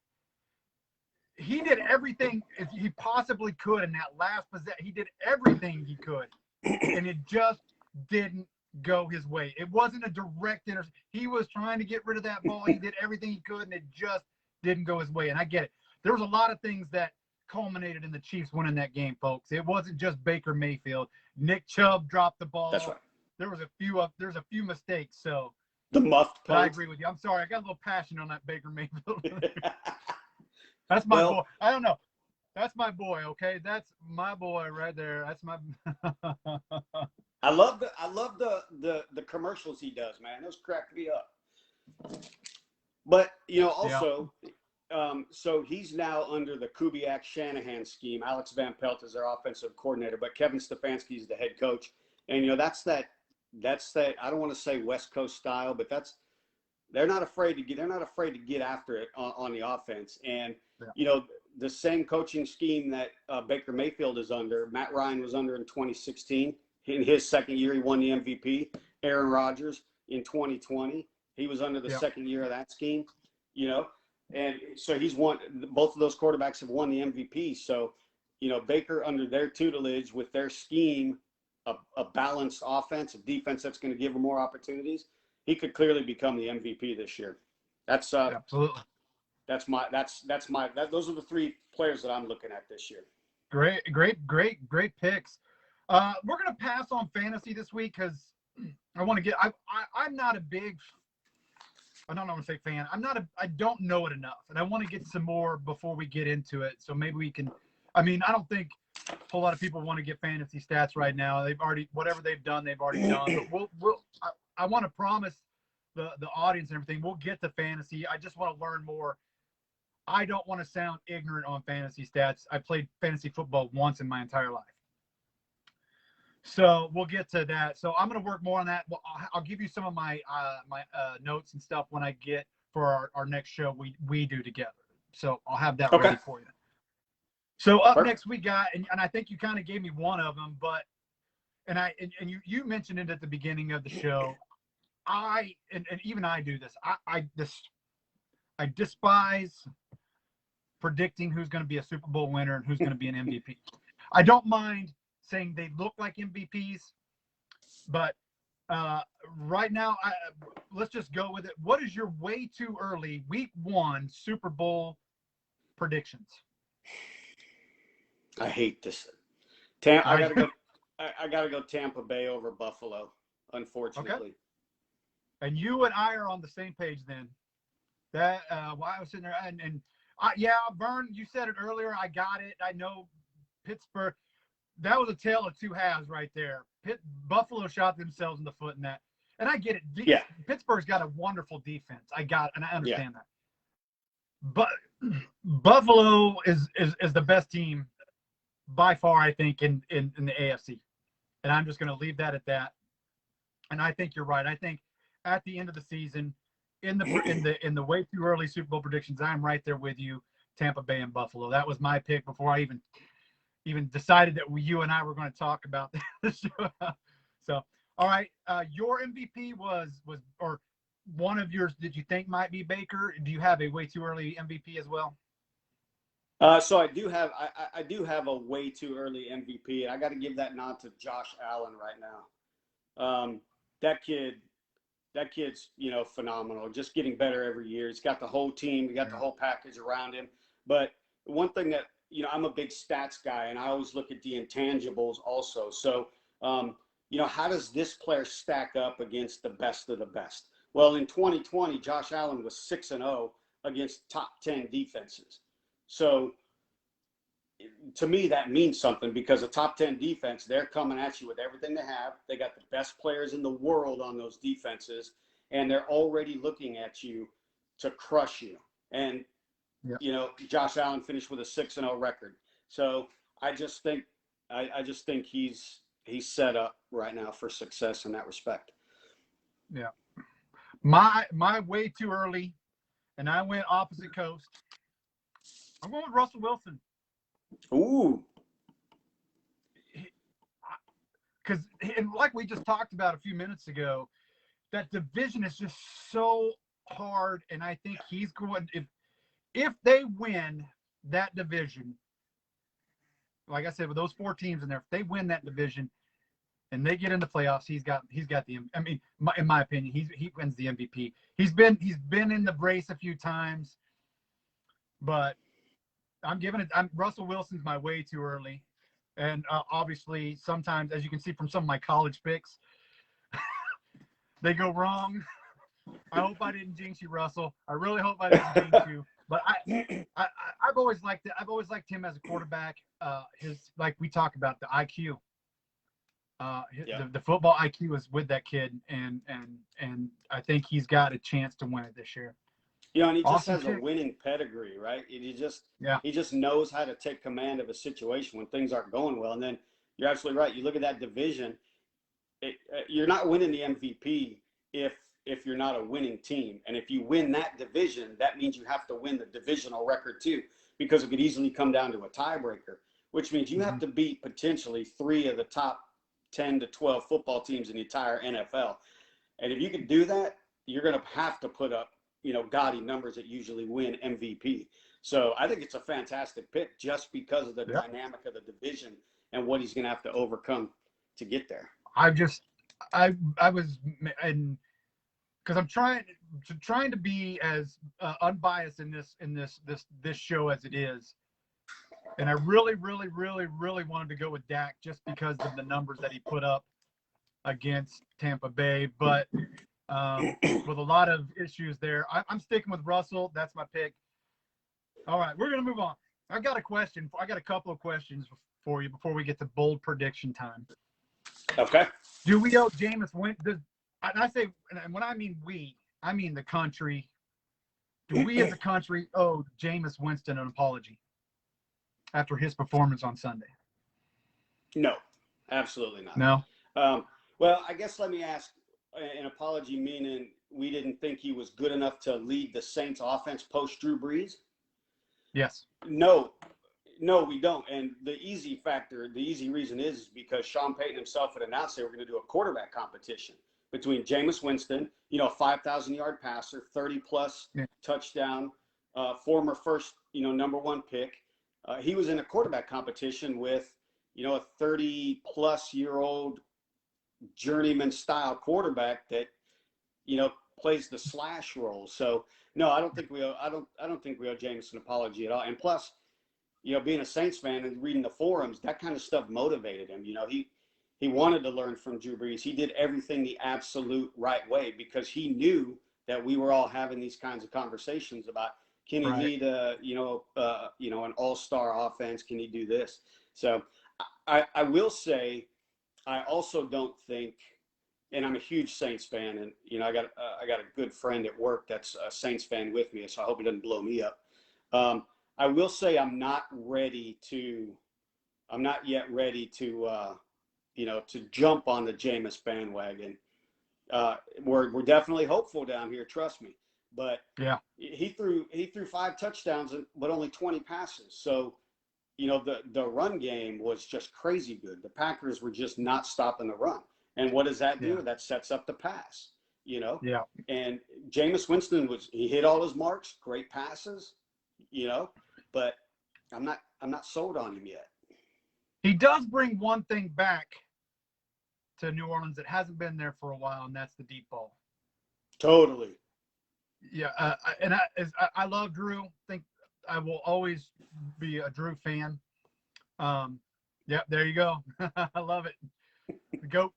He did everything he possibly could in that last possession. He did everything he could, and it just didn't go his way. It wasn't a direct interception. He was trying to get rid of that ball. He did everything he could, and it just didn't go his way. And I get it. There was a lot of things that culminated in the Chiefs winning that game, folks. It wasn't just Baker Mayfield. Nick Chubb dropped the ball.
That's right.
There's a few mistakes. So
the muffed punt.
I agree with you. I'm sorry. I got a little passion on that Baker Mayfield. That's my boy. I don't know. That's my boy. Okay, that's my boy right there. That's my.
I love the commercials he does, man. Those crack me up. But also, so he's now under the Kubiak-Shanahan scheme. Alex Van Pelt is their offensive coordinator, but Kevin Stefanski is the head coach. And that's that. I don't want to say West Coast style, but they're not afraid to get after it on the offense. And the same coaching scheme that Baker Mayfield is under, Matt Ryan was under in 2016. In his second year, he won the MVP. Aaron Rodgers in 2020, he was under the second year of that scheme. And so he's won. Both of those quarterbacks have won the MVP. So Baker under their tutelage with their scheme, a balanced offense, a defense that's going to give him more opportunities, he could clearly become the MVP this year. That's
absolutely.
Those are the three players that I'm looking at this year.
Great picks. We're gonna pass on fantasy this week because I want to get. I'm not a big. I don't want to say fan. I don't know it enough, and I want to get some more before we get into it. So maybe we can. I mean, I don't think a whole lot of people want to get fantasy stats right now. They've already whatever they've done. But I want to promise the audience and everything. We'll get to fantasy. I just want to learn more. I don't want to sound ignorant on fantasy stats. I played fantasy football once in my entire life. So we'll get to that. So I'm going to work more on that. I'll give you some of my notes and stuff when I get for our next show we do together. So I'll have that ready for you. So up next we got, and I think you kind of gave me one of them, but and you mentioned it at the beginning of the show. And even I do this. I despise predicting who's going to be a Super Bowl winner and who's going to be an MVP. I don't mind saying they look like MVPs, but right now, let's just go with it. What is your way too early Week 1 Super Bowl predictions?
I hate this. I gotta go Tampa Bay over Buffalo, unfortunately.
Okay. And you and I are on the same page then. That why I was sitting there and Vern, you said it earlier. I got it. I know Pittsburgh. That was a tale of two halves right there. Buffalo shot themselves in the foot in that, and I get it. Pittsburgh's got a wonderful defense. I understand that. But Buffalo is the best team by far, I think, in the AFC, and I'm just going to leave that at that. And I think you're right. I think at the end of the season, in the way too early Super Bowl predictions, I'm right there with you. Tampa Bay and Buffalo. That was my pick before I even decided that you and I were going to talk about this show. So, all right, your MVP was or one of yours that you think might be Baker. Do you have a way too early MVP as well?
So I do have a way too early MVP. I got to give that nod to Josh Allen right now. That kid's phenomenal. Just getting better every year. He's got the whole team. We got the whole package around him. But one thing that I'm a big stats guy, and I always look at the intangibles also. So, how does this player stack up against the best of the best? Well, in 2020, Josh Allen was 6-0 against top 10 defenses. So, to me, that means something because a top 10 defense, they're coming at you with everything they have. They got the best players in the world on those defenses. and they're already looking at you to crush you. And, you know, Josh Allen finished with a 6-0 record. So I just think he's set up right now for success in that respect.
Yeah. My way too early, and I went opposite coast. I'm going with Russell Wilson.
Ooh.
Because, like we just talked about a few minutes ago, that division is just so hard, and I think he's going if they win that division, like I said, with those 4 teams in there, if they win that division and they get into playoffs, he's got the. I mean, in my opinion, he wins the MVP. He's been in the race a few times, but I'm Russell Wilson's my way too early, and obviously sometimes, as you can see from some of my college picks, they go wrong. I hope I didn't jinx you, Russell. I really hope I didn't jinx you. But I've always liked him as a quarterback. His, like we talk about, the IQ. The football IQ is with that kid, and I think he's got a chance to win it this year.
You know, and he
Awesome
just has
pick.
a winning pedigree, right? He just knows how to take command of a situation when things aren't going well. And then you're absolutely right. You look at that division, you're not winning the MVP if you're not a winning team. And if you win that division, that means you have to win the divisional record too, because it could easily come down to a tiebreaker, which means you have to beat potentially 3 of the top 10 to 12 football teams in the entire NFL. And if you can do that, you're going to have to put up, you know, gaudy numbers that usually win MVP. So I think it's a fantastic pick just because of the dynamic of the division and what he's going to have to overcome to get there. I
was, and because I'm trying to be as unbiased in this show as it is, and I really wanted to go with Dak just because of the numbers that he put up against Tampa Bay, but with a lot of issues there, I'm sticking with Russell. That's my pick. All right, we're gonna move on. I got a couple of questions for you before we get to bold prediction time.
Okay.
Do we owe Jameis Winston? And I say, and when I mean we, I mean the country. Do we as a country owe Jameis Winston an apology after his performance on Sunday?
No, absolutely not.
No.
Well, I guess let me ask, an apology meaning we didn't think he was good enough to lead the Saints offense post Drew Brees?
Yes.
No, we don't. And the easy reason is because Sean Payton himself had announced they were going to do a quarterback competition between Jameis Winston, you know, 5,000-yard passer, 30-plus touchdown, former first, you know, #1 pick. He was in a quarterback competition with, you know, a 30-plus-year-old journeyman-style quarterback that, you know, plays the slash role. So no, I don't think we owe Jameis an apology at all. And plus, you know, being a Saints fan and reading the forums, that kind of stuff motivated him. You know, he wanted to learn from Drew Brees. He did everything the absolute right way because he knew that we were all having these kinds of conversations about, can he lead an all-star offense? Can he do this? So I will say, I also don't think, and I'm a huge Saints fan, and you know I got a good friend at work that's a Saints fan with me, so I hope he doesn't blow me up. I will say I'm not yet ready to jump on the Jameis bandwagon. We're definitely hopeful down here, trust me. But
yeah,
he threw 5 touchdowns, but only 20 passes. So, you know, the run game was just crazy good. The Packers were just not stopping the run. And what does that do? That sets up the pass, you know?
Yeah.
And Jameis Winston he hit all his marks, great passes, you know, but I'm not sold on him yet.
He does bring one thing back to New Orleans that hasn't been there for a while, and that's the deep ball.
Totally.
Yeah, I love Drew. Think I will always be a Drew fan. There you go. I love it. Go.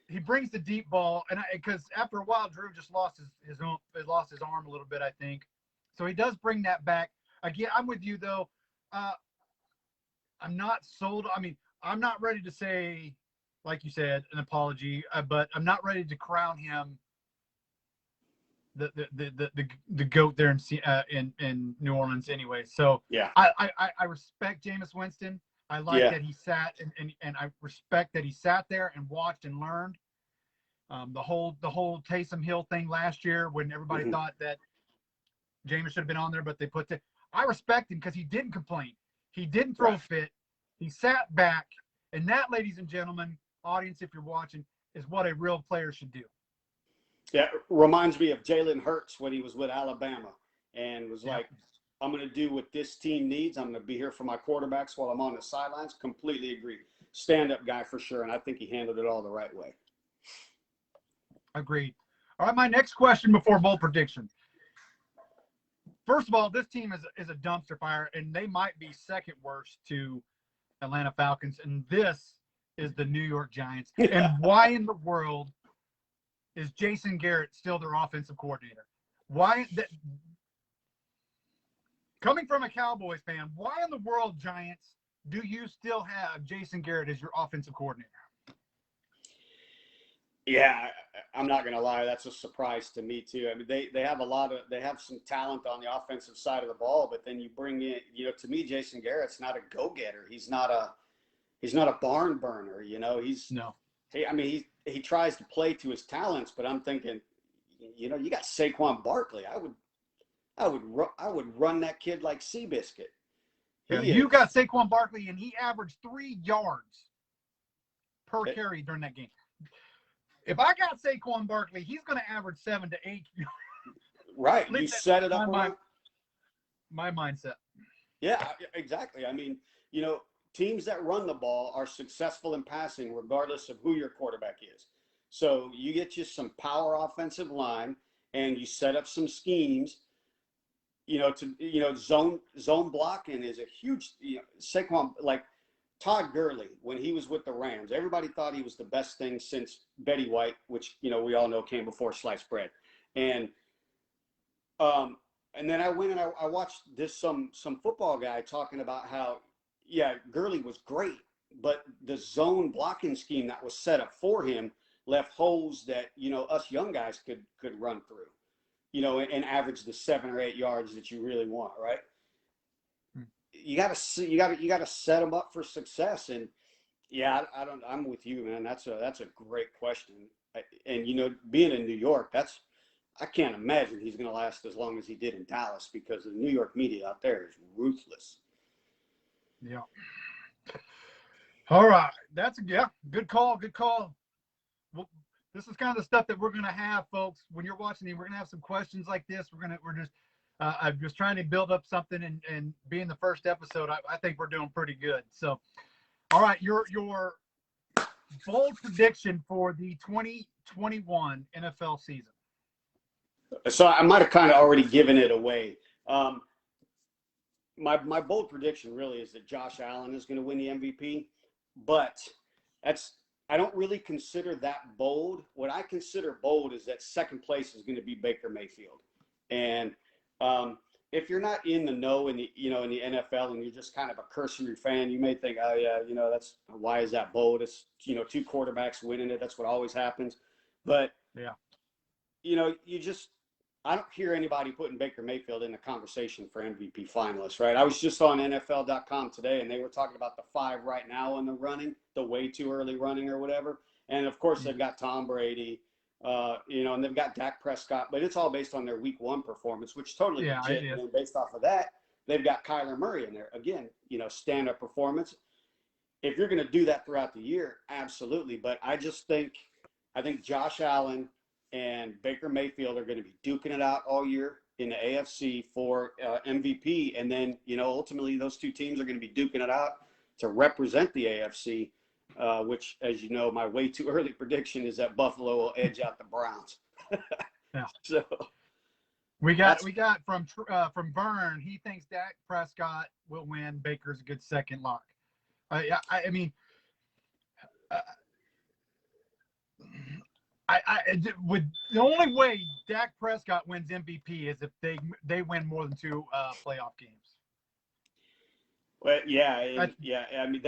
He brings the deep ball, and because after a while, Drew just lost his arm a little bit, I think. So he does bring that back. Again, I'm with you though. I'm not sold. I mean, I'm not ready to say, like you said, an apology, but I'm not ready to crown him the goat there in New Orleans anyway. So
Yeah.
I respect Jameis Winston. I like
Yeah.
that he sat and I respect that he sat there and watched and learned. The whole Taysom Hill thing last year when everybody thought that Jameis should have been on there, but they put I respect him because he didn't complain. He didn't throw a fit. He sat back. And that, ladies and gentlemen, audience, if you're watching, is what a real player should do.
Yeah, it reminds me of Jalen Hurts when he was with Alabama and was like, I'm going to do what this team needs. I'm going to be here for my quarterbacks while I'm on the sidelines. Completely agree. Stand-up guy for sure, and I think he handled it all the right way.
Agreed. All right, my next question before bowl prediction. First of all, this team is a dumpster fire, and they might be second worst to Atlanta Falcons, and this is the New York Giants. And why in the world is Jason Garrett still their offensive coordinator? Why coming from a Cowboys fan, why in the world, Giants, do you still have Jason Garrett as your offensive coordinator?
Yeah, I'm not going to lie. That's a surprise to me too. I mean, they have they have some talent on the offensive side of the ball, but then you bring in, to me, Jason Garrett's not a go-getter. He's not a barn burner. He tries to play to his talents, but I'm thinking, you got Saquon Barkley. I would run that kid like Seabiscuit.
You got Saquon Barkley, and he averaged 3 yards per carry during that game. If I got Saquon Barkley, he's going to average 7 to 8.
Right. You set it up around
my mindset.
Yeah, exactly. I mean, teams that run the ball are successful in passing regardless of who your quarterback is. So you get you some power offensive line and you set up some schemes, zone blocking is a huge, Saquon, like Todd Gurley, when he was with the Rams, everybody thought he was the best thing since Betty White, which, we all know came before sliced bread. And then I went and I watched some football guy talking about how, Gurley was great, but the zone blocking scheme that was set up for him left holes that, us young guys could run through, and average the 7 or 8 yards that you really want, right? You got to set them up for success. And I'm with you, man. That's a great question. And, being in New York, I can't imagine he's going to last as long as he did in Dallas because the New York media out there is ruthless.
Yeah. All right. Good call. Good call. Well, this is kind of the stuff that we're going to have, folks. When you're watching, we're going to have some questions like this. I'm just trying to build up something and being the first episode, I think we're doing pretty good. So, all right, your bold prediction for the 2021 NFL season.
So I might have kind of already given it away. My bold prediction really is that Josh Allen is going to win the MVP, but I don't really consider that bold. What I consider bold is that second place is going to be Baker Mayfield. And if you're not in the know in the NFL and you're just kind of a cursory fan, you may think, oh yeah, that's why is that bold? It's 2 quarterbacks winning it. That's what always happens. But I don't hear anybody putting Baker Mayfield in the conversation for MVP finalists, right? I was just on NFL.com today, and they were talking about the 5 right now in the running, the way too early running or whatever. And of course, they've got Tom Brady. And they've got Dak Prescott, but it's all based on their week 1 performance, which is totally legit. And based off of that, they've got Kyla Murray in there. Again, stand-up performance. If you're going to do that throughout the year, absolutely. But I think Josh Allen and Baker Mayfield are going to be duking it out all year in the AFC for MVP. And then, ultimately those 2 teams are going to be duking it out to represent the AFC. Which, as you know, my way too early prediction is that Buffalo will edge out the Browns.
Yeah.
So
we got from Vern. He thinks Dak Prescott will win. Baker's a good second lock. I mean, the only way Dak Prescott wins MVP is if they win more than 2 playoff games.
Well, I mean,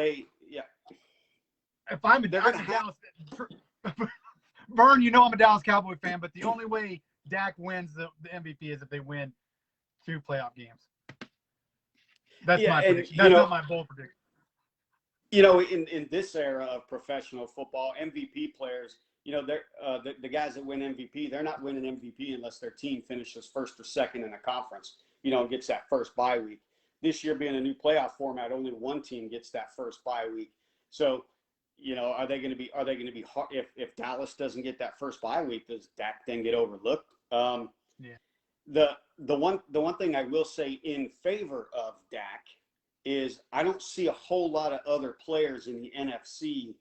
if I'm a Dallas, Vern, I'm a Dallas Cowboy fan, but the only way Dak wins the MVP is if they win 2 playoff games. That's my prediction. That's not my bold prediction.
In this era of professional football, MVP players, they're the guys that win MVP, they're not winning MVP unless their team finishes first or second in a conference, and gets that first bye week. This year being a new playoff format, only one team gets that first bye week. So, are they going to be hard if Dallas doesn't get that first bye week? Does Dak then get overlooked? The one thing I will say in favor of Dak is I don't see a whole lot of other players in the NFC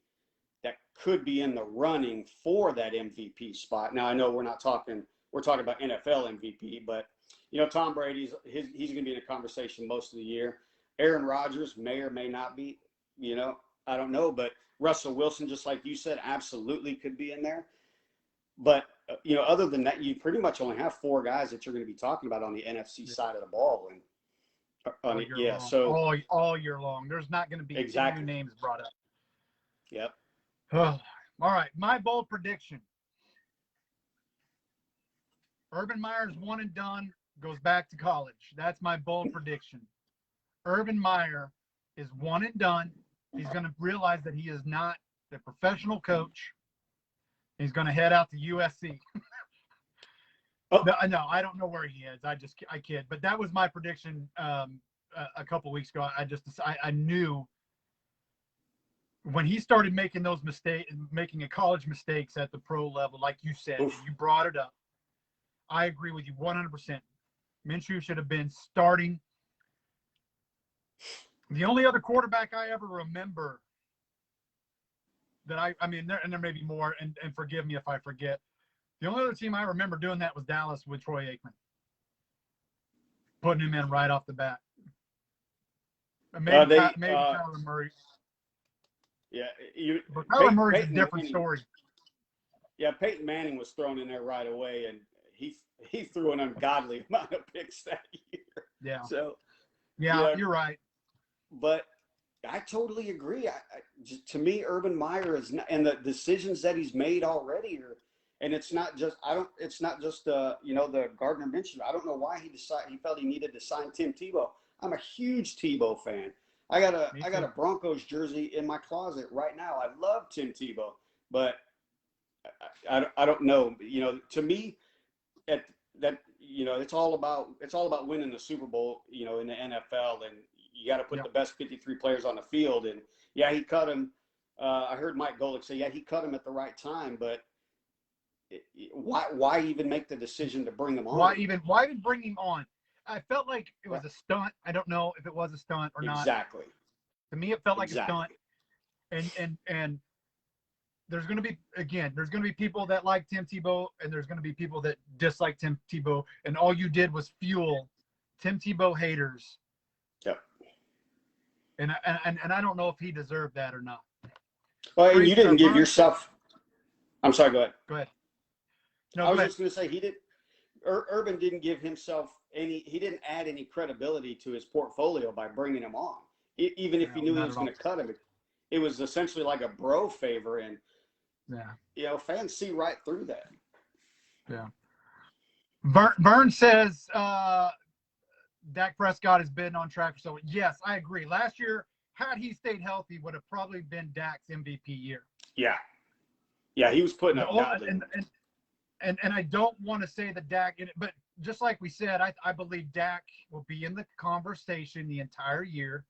that could be in the running for that MVP spot. Now I know we're talking about NFL MVP, but Tom Brady's he's going to be in a conversation most of the year. Aaron Rodgers may or may not be. I don't know, but Russell Wilson, just like you said, absolutely could be in there. But other than that, you pretty much only have 4 guys that you're going to be talking about on the NFC side of the ball, and
all year long, there's not going to be any new names brought up.
Yep.
All right, my bold prediction: Urban Meyer's one and done, goes back to college. That's my bold prediction. Urban Meyer is one and done. He's going to realize that he is not the professional coach. He's going to head out to USC. No, I don't know where he is. I kid. But that was my prediction a couple weeks ago. I knew when he started making those mistakes, making college mistakes at the pro level, like you said, you brought it up. I agree with you 100%. Minshew should have been starting. The only other quarterback I ever remember that there may be more, and forgive me if I forget. The only other team I remember doing that was Dallas with Troy Aikman. Putting him in right off the bat. Maybe Kyla Murray.
Yeah.
But Kyla Murray's a different story.
Yeah, Peyton Manning was thrown in there right away, and he threw an ungodly amount of picks that year.
Yeah.
So.
Yeah, you're right.
But I totally agree. To me, Urban Meyer is not, and the decisions that he's made already are, and it's not just the Gardner Minshew. I don't know why he felt he needed to sign Tim Tebow. I'm a huge Tebow fan. I got a Broncos jersey in my closet right now. I love Tim Tebow, but I don't know. To me, it's all about winning the Super Bowl. In the NFL, and you got to put the best 53 players on the field. And he cut him. I heard Mike Golick say, he cut him at the right time, but why even make the decision to bring him on?
Why even bring him on? I felt like it was a stunt. I don't know if it was a stunt or not.
Exactly.
To me, it felt like a stunt. And there's going to be people that like Tim Tebow, and there's going to be people that dislike Tim Tebow, and all you did was fuel Tim Tebow haters.
Yep.
And I don't know if he deserved that or not.
Well, and you didn't give yourself. I'm sorry. Go ahead.
Go ahead.
No, I was just going to say Urban didn't give himself he didn't add any credibility to his portfolio by bringing him on, even if he knew he was going to cut him. It was essentially like a bro favor, and fans see right through that.
Yeah. Vern says Dak Prescott has been on track. So yes, I agree. Last year, had he stayed healthy, would have probably been Dak's MVP year.
Yeah. Yeah, he was putting up
and I don't want to say that Dak, but just like we said, I believe Dak will be in the conversation the entire year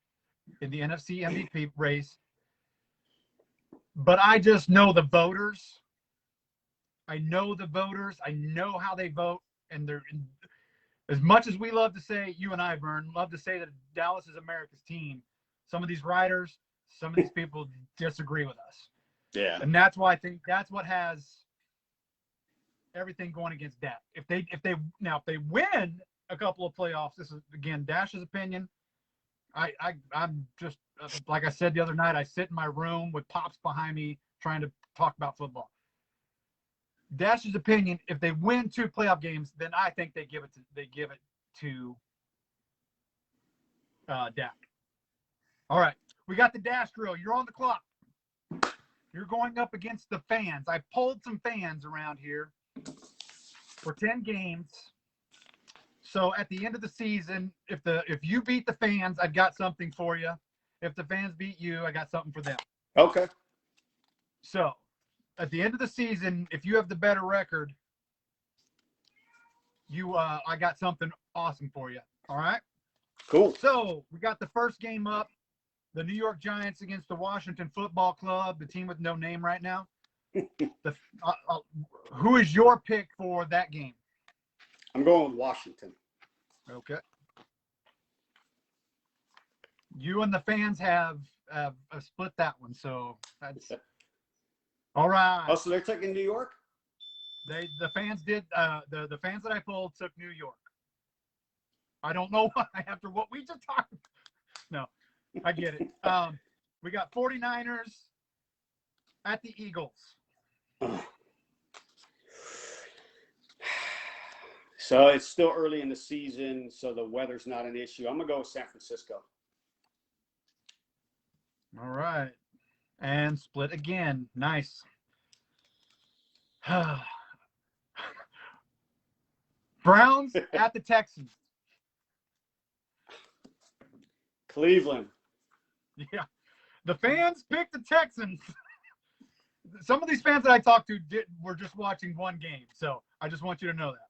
in the NFC MVP race. But I just know the voters. I know the voters. I know how they vote. And they're as much as we love to say, you and I, Vern, love to say that Dallas is America's team. Some of these writers, some of these people disagree with us.
Yeah.
And that's why I think that's what has everything going against Dak. If they win a couple of playoffs, this is again Dash's opinion. I'm just like I said the other night, I sit in my room with Pops behind me trying to talk about football. Dash's opinion, if they win 2 playoff games, then I think they give it to Dak. All right, we got the Dash drill. You're on the clock. You're going up against the fans. I polled some fans around here. for 10 games. So at the end of the season, if you beat the fans, I've got something for you. If the fans beat you, I got something for them.
Okay.
So at the end of the season, if you have the better record, I got something awesome for you. All right.
Cool.
So we got the first game up, the New York Giants against the Washington Football Club, the team with no name right now. Who is your pick for that game?
I'm going with Washington.
Okay. You and the fans have split that one, so that's all right.
Oh, so they're taking New York?
The fans did. The fans that I pulled took New York. I don't know why after what we just talked. No, I get it. We got 49ers at the Eagles.
So it's still early in the season, so the weather's not an issue. I'm going to go with San Francisco.
All right. And split again. Nice. Browns at the Texans.
Cleveland.
Yeah. The fans picked the Texans. Some of these fans that I talked to were just watching one game, so I just want you to know that.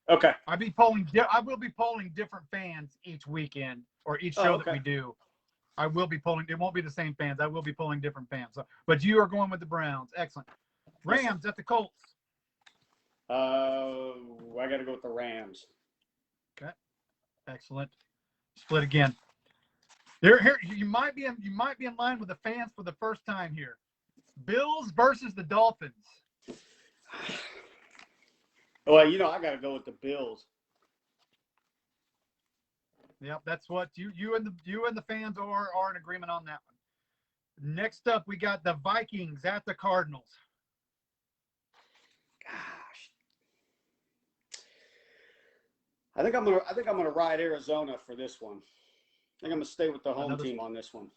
Okay.
I will be polling different fans each weekend or each show that we do. I will be polling. It won't be the same fans. I will be polling different fans. So, but you are going with the Browns. Excellent. Rams at the Colts.
I got to go with the Rams.
Okay. Excellent. Split again. Here, you might be in line with the fans for the first time here. Bills versus the Dolphins.
Well, I got to go with the Bills.
Yep, that's what you and the fans are in agreement on that one. Next up, we got the Vikings at the Cardinals.
Gosh, I think I'm gonna ride Arizona for this one. I think I'm gonna stay with the home team on this one.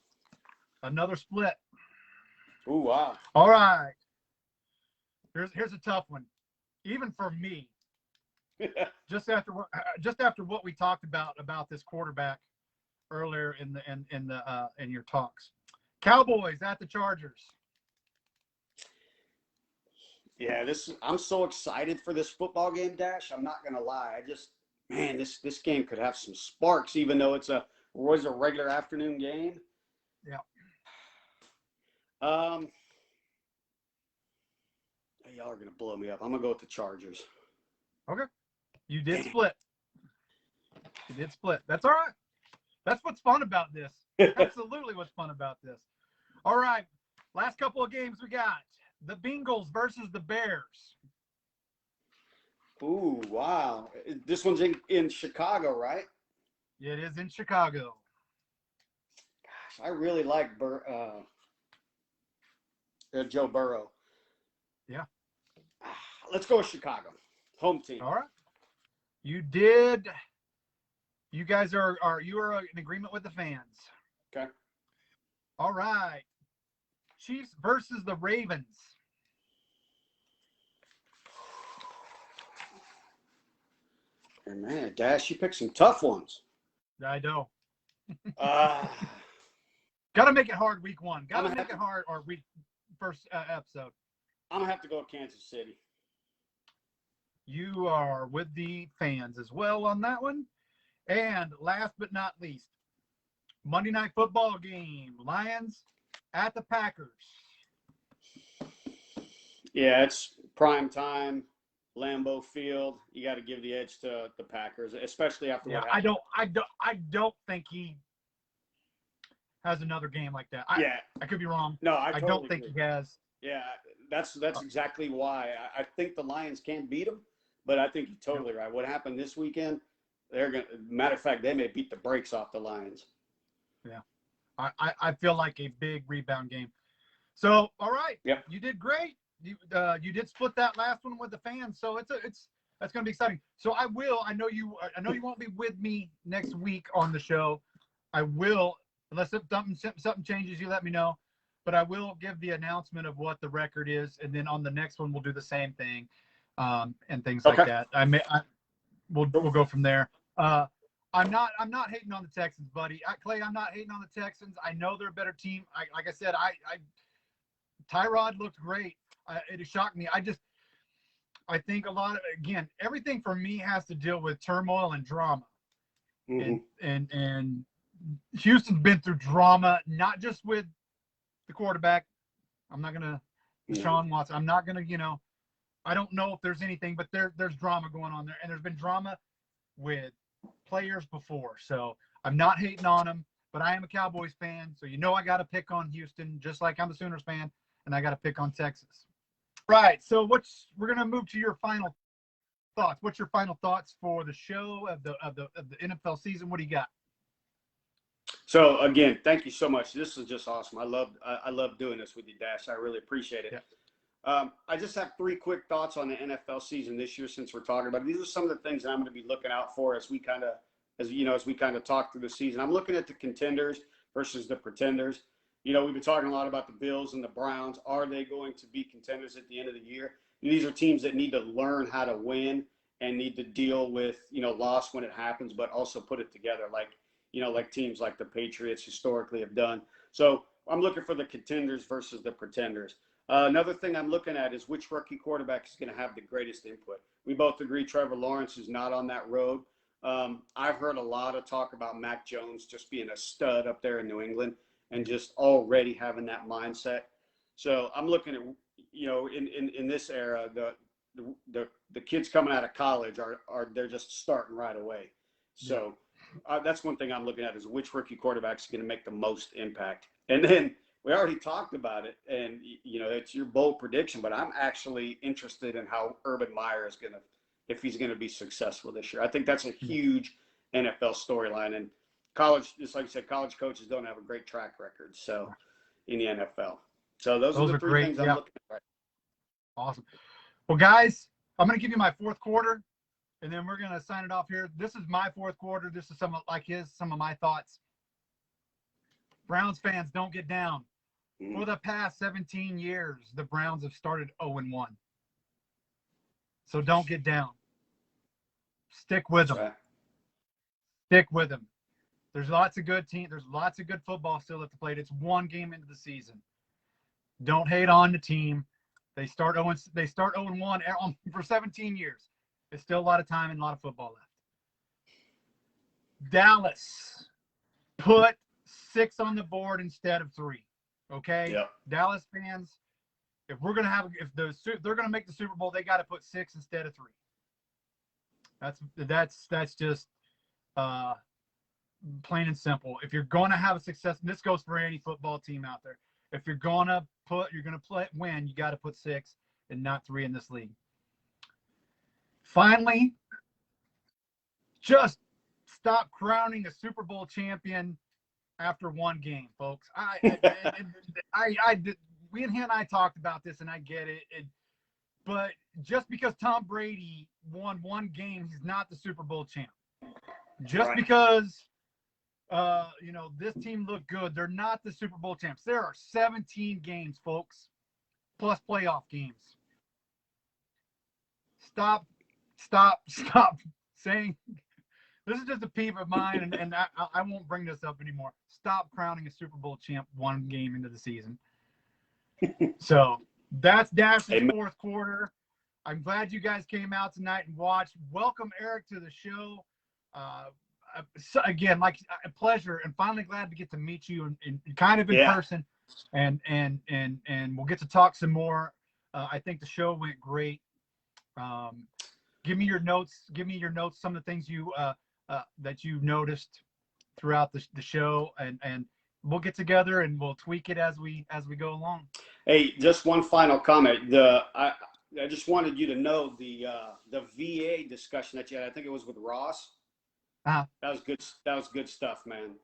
Another split.
Ooh, wow.
All right. Here's a tough one, even for me. just after what we talked about this quarterback earlier in your talks. Cowboys at the Chargers.
Yeah, I'm so excited for this football game, Dash. I'm not gonna lie. This game could have some sparks, even though it was a regular afternoon game.
Yeah.
Y'all are gonna blow me up. I'm gonna go with the Chargers.
Okay. You did split. That's all right. That's what's fun about this. Absolutely what's fun about this. All right. Last couple of games we got. The Bengals versus the Bears.
Ooh, wow. This one's in Chicago, right?
It is in Chicago.
Gosh, I really like Joe Burrow.
Yeah.
Let's go with Chicago. Home team.
All right. You did. You guys are in agreement with the fans.
Okay.
All right. Chiefs versus the Ravens.
And man, Dash, you picked some tough ones.
I know.
Uh,
Got to make it hard week one. Got to make it hard or week first episode.
I'm going to have to go with Kansas City.
You are with the fans as well on that one. And last but not least, Monday Night Football game. Lions at the Packers.
Yeah, it's prime time, Lambeau Field. You got to give the edge to the Packers, especially after what happened.
I don't think he has another game like that. I could be wrong.
No, I totally
don't think
agree.
he has.
Yeah, that's exactly why. I think the Lions can't beat them, but I think you're totally right. What happened this weekend, matter of fact, they may beat the brakes off the Lions.
Yeah. I feel like a big rebound game. So, all right.
Yep.
You did great. You did split that last one with the fans. So that's going to be exciting. So I know you won't be with me next week on the show. I will, unless something changes, you let me know. But I will give the announcement of what the record is, and then on the next one we'll do the same thing. and things like that. We'll go from there. I'm not hating on the Texans, buddy. Clay, I'm not hating on the Texans. I know they're a better team. Like I said, Tyrod looked great. It shocked me. I think a lot of, again, everything for me has to deal with turmoil and drama. And Houston's been through drama, not just with the quarterback. I'm not gonna Deshaun Watson. I'm not gonna, I don't know if there's anything, but there's drama going on there, and there's been drama with players before. So I'm not hating on them, but I am a Cowboys fan, so I got to pick on Houston, just like I'm a Sooners fan, and I got to pick on Texas. Right. So we're gonna move to your final thoughts. What's your final thoughts for the show of the NFL season? What do you got?
So again, thank you so much. This is just awesome. I love doing this with you, Dash. I really appreciate it. Yeah. I just have 3 quick thoughts on the NFL season this year, since we're talking about it. These are some of the things that I'm going to be looking out for as we kind of talk through the season. I'm looking at the contenders versus the pretenders. We've been talking a lot about the Bills and the Browns. Are they going to be contenders at the end of the year? These are teams that need to learn how to win and need to deal with, loss when it happens, but also put it together like teams like the Patriots historically have done. So I'm looking for the contenders versus the pretenders. Another thing I'm looking at is which rookie quarterback is going to have the greatest input. We both agree Trevor Lawrence is not on that road. I've heard a lot of talk about Mac Jones just being a stud up there in New England and just already having that mindset. So I'm looking at, in this era, the kids coming out of college they're just starting right away. So that's one thing I'm looking at, is which rookie quarterback is going to make the most impact. And then we already talked about it, and it's your bold prediction, but I'm actually interested in how Urban Meyer is if he's going to be successful this year. I think that's a huge NFL storyline. And college, just like you said, college coaches don't have a great track record. So in the NFL, so those are the 3 things I'm looking at. Right.
Awesome. Well, guys, I'm going to give you my 4th quarter, and then we're going to sign it off here. This is my 4th quarter. This is some of my thoughts. Browns fans, don't get down. For the past 17 years, the Browns have started 0-1. So don't get down. Stick with them.
Right.
Stick with them. There's lots of good teams. There's lots of good football still at the plate. It's 1 game into the season. Don't hate on the team. They start 0-1 for 17 years. It's still a lot of time and a lot of football left. Dallas, put 6 on the board instead of 3. Okay. Yep. Dallas fans, if they're gonna make the Super Bowl, they got to put 6 instead of 3. That's just plain and simple. If you're gonna have a success, and this goes for any football team out there, if you're gonna win, you got to put 6 and not 3 in this league. Finally, just stop crowning a Super Bowl champion after 1 game, folks. We and I talked about this, and I get it. But just because Tom Brady won 1 game, he's not the Super Bowl champ. Just because, this team looked good, they're not the Super Bowl champs. There are 17 games, folks, plus playoff games. Stop saying. This is just a peeve of mine, and I won't bring this up anymore. Stop crowning a Super Bowl champ 1 game into the season. So that's Dash's 4th quarter. I'm glad you guys came out tonight and watched. Welcome, Eric, to the show. Again, a pleasure, and finally glad to get to meet you in person, and we'll get to talk some more. I think the show went great. Give me your notes. Some of the things that you noticed throughout the show, and we'll get together and we'll tweak it as we go along.
Hey, just one final comment. I just wanted you to know the VA discussion that you had. I think it was with Ross. That was good. That was good stuff, man.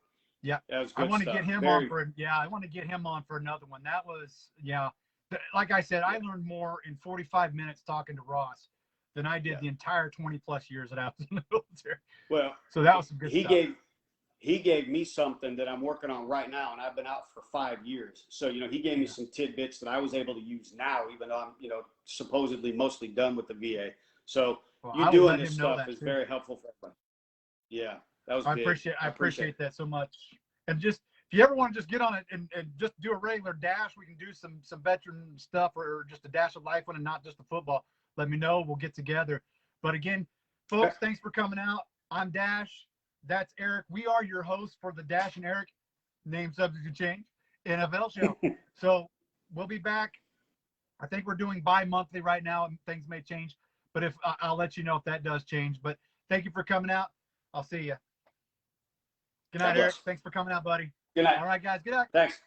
Yeah,
that was good.
I want to get him on for. Yeah, I want to get him on for another one. That was like I said, I learned more in 45 minutes talking to Ross than I did the entire 20+ years that I was in the military.
Well,
so that was some good stuff.
he gave me something that I'm working on right now, and I've been out for 5 years. So, he gave me some tidbits that I was able to use now, even though I'm, supposedly mostly done with the VA. So you doing this stuff is very helpful for everybody. Yeah, that was big.
I appreciate that so much. And just, if you ever want to just get on it and just do a regular dash, we can do some veteran stuff or just a dash of life one and not just the football. Let me know. We'll get together. But again, folks, thanks for coming out. I'm Dash. That's Eric. We are your hosts for the Dash and Eric, name subject to change, NFL show. So we'll be back. I think we're doing bi-monthly right now, and things may change. But if I'll let you know if that does change. But thank you for coming out. I'll see you. Good night, Eric. Thanks for coming out, buddy.
Good night.
All right, guys. Good night.
Thanks.